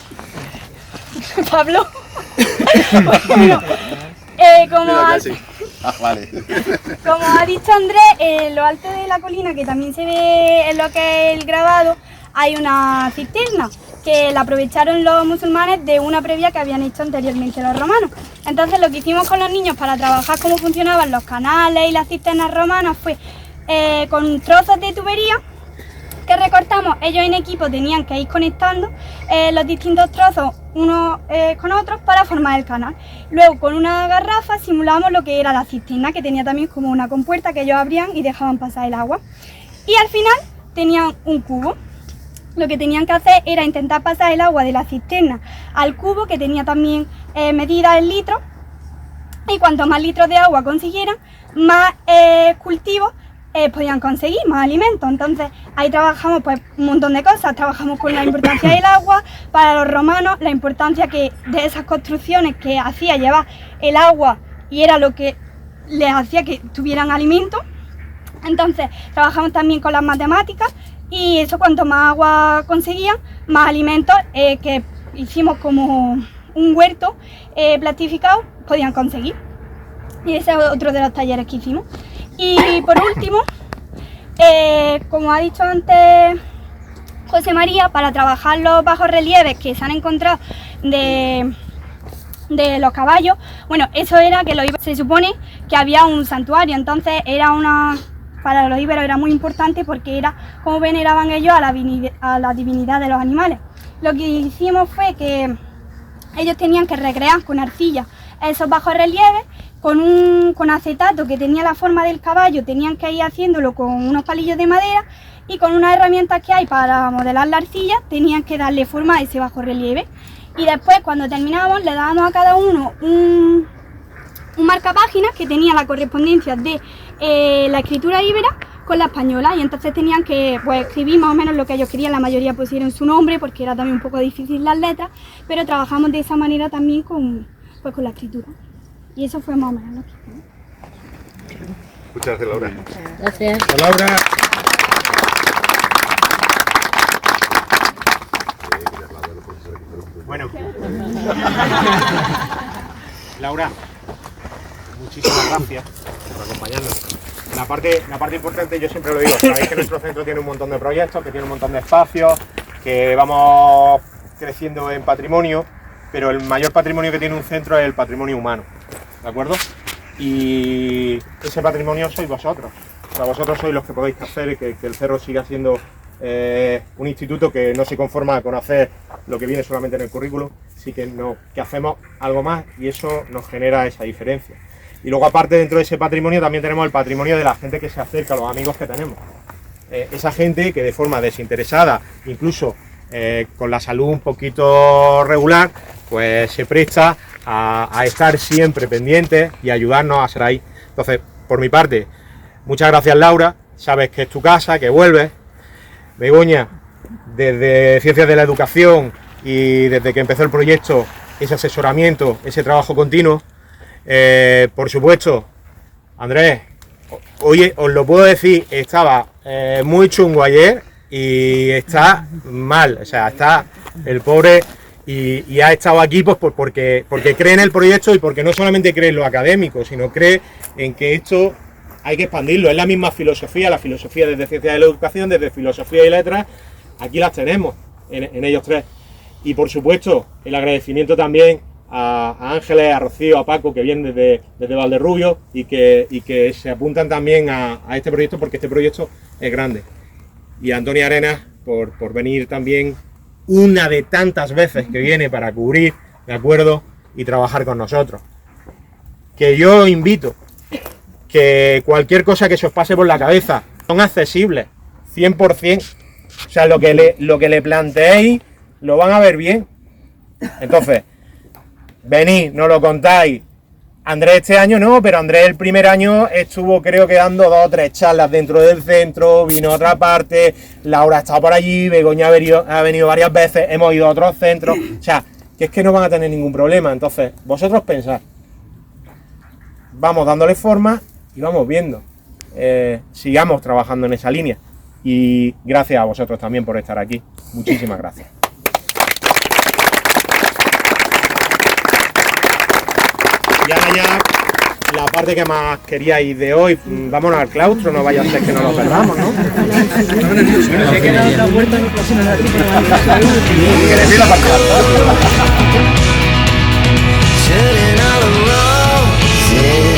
Pablo. Bueno, Vale. como ha dicho Andrés, en lo alto de la colina, que también se ve en lo que es el grabado, hay una cisterna que la aprovecharon los musulmanes de una previa que habían hecho anteriormente los romanos. Entonces lo que hicimos con los niños para trabajar cómo funcionaban los canales y las cisternas romanas fue con trozos de tubería que recortamos. Ellos en equipo tenían que ir conectando los distintos trozos unos con otros para formar el canal. Luego con una garrafa simulábamos lo que era la cisterna, que tenía también como una compuerta que ellos abrían y dejaban pasar el agua. Y al final tenían un cubo. Lo que tenían que hacer era intentar pasar el agua de la cisterna al cubo, que tenía también medida en litros, y cuanto más litros de agua consiguieran, más cultivos podían conseguir, más alimentos. Entonces ahí trabajamos pues un montón de cosas. Trabajamos con la importancia del agua para los romanos, la importancia de esas construcciones que hacía llevar el agua y era lo que les hacía que tuvieran alimento. Entonces trabajamos también con las matemáticas, y eso, cuanto más agua conseguían, más alimentos, que hicimos como un huerto plastificado, podían conseguir. Y ese es otro de los talleres que hicimos. Y por último, como ha dicho antes José María, para trabajar los bajos relieves que se han encontrado de los caballos, bueno, eso era que se supone que había un santuario, entonces para los íberos era muy importante porque era como veneraban ellos a la divinidad de los animales. Lo que hicimos fue que ellos tenían que recrear con arcilla esos bajos relieves, con acetato que tenía la forma del caballo, tenían que ir haciéndolo con unos palillos de madera, y con unas herramientas que hay para modelar la arcilla tenían que darle forma a ese bajo relieve. Y después, cuando terminábamos, le dábamos a cada uno un marcapáginas que tenía la correspondencia de la escritura íbera con la española, y entonces tenían que escribir más o menos lo que ellos querían. La mayoría pusieron su nombre porque era también un poco difícil las letras, pero trabajamos de esa manera también con la escritura. Y eso fue más o menos lo que hicimos. Muchas gracias, Laura. Gracias. Laura. Bueno. Laura, muchísimas gracias por acompañarnos. La parte importante, yo siempre lo digo, sabéis que nuestro centro tiene un montón de proyectos, que tiene un montón de espacios, que vamos creciendo en patrimonio, pero el mayor patrimonio que tiene un centro es el patrimonio humano, ¿de acuerdo? Y ese patrimonio sois vosotros. O sea, vosotros sois los que podéis hacer que el cerro siga siendo un instituto que no se conforma con hacer lo que viene solamente en el currículum, sí que hacemos algo más, y eso nos genera esa diferencia. Y luego, aparte, dentro de ese patrimonio también tenemos el patrimonio de la gente que se acerca, los amigos que tenemos. Esa gente que de forma desinteresada, incluso con la salud un poquito regular, pues se presta a estar siempre pendientes y ayudarnos a ser ahí. Entonces, por mi parte, muchas gracias, Laura. Sabes que es tu casa, que vuelves. Begoña, desde Ciencias de la Educación y desde que empezó el proyecto, ese asesoramiento, ese trabajo continuo. Por supuesto, Andrés, oye, os lo puedo decir, estaba muy chungo ayer y está mal, o sea, está el pobre y ha estado aquí pues porque cree en el proyecto, y porque no solamente cree en lo académico, sino cree en que esto hay que expandirlo. Es la misma filosofía, la filosofía desde Ciencias de la Educación, desde Filosofía y Letras, aquí las tenemos en ellos tres. Y por supuesto, el agradecimiento también a Ángeles, a Rocío, a Paco, que vienen desde Valderrubio y que se apuntan también a este proyecto, porque este proyecto es grande. Y a Antonia Arenas por venir también una de tantas veces que viene para cubrir, ¿de acuerdo? Y trabajar con nosotros. Que yo invito que cualquier cosa que se os pase por la cabeza, son accesibles, 100%. O sea, lo que le planteéis lo van a ver bien. Entonces, venid, nos lo contáis. Andrés este año no, pero Andrés el primer año estuvo, creo que dando 2 o 3 charlas dentro del centro, vino a otra parte, Laura ha estado por allí, Begoña ha venido varias veces, hemos ido a otros centros. O sea, que es que no van a tener ningún problema. Entonces, vosotros pensad. Vamos dándole forma y vamos viendo. Sigamos trabajando en esa línea. Y gracias a vosotros también por estar aquí. Muchísimas gracias. Y ahora ya la parte que más queríais de hoy. Vámonos al claustro, no vaya a ser que no lo perdamos, ¿no? Turning all around, yeah.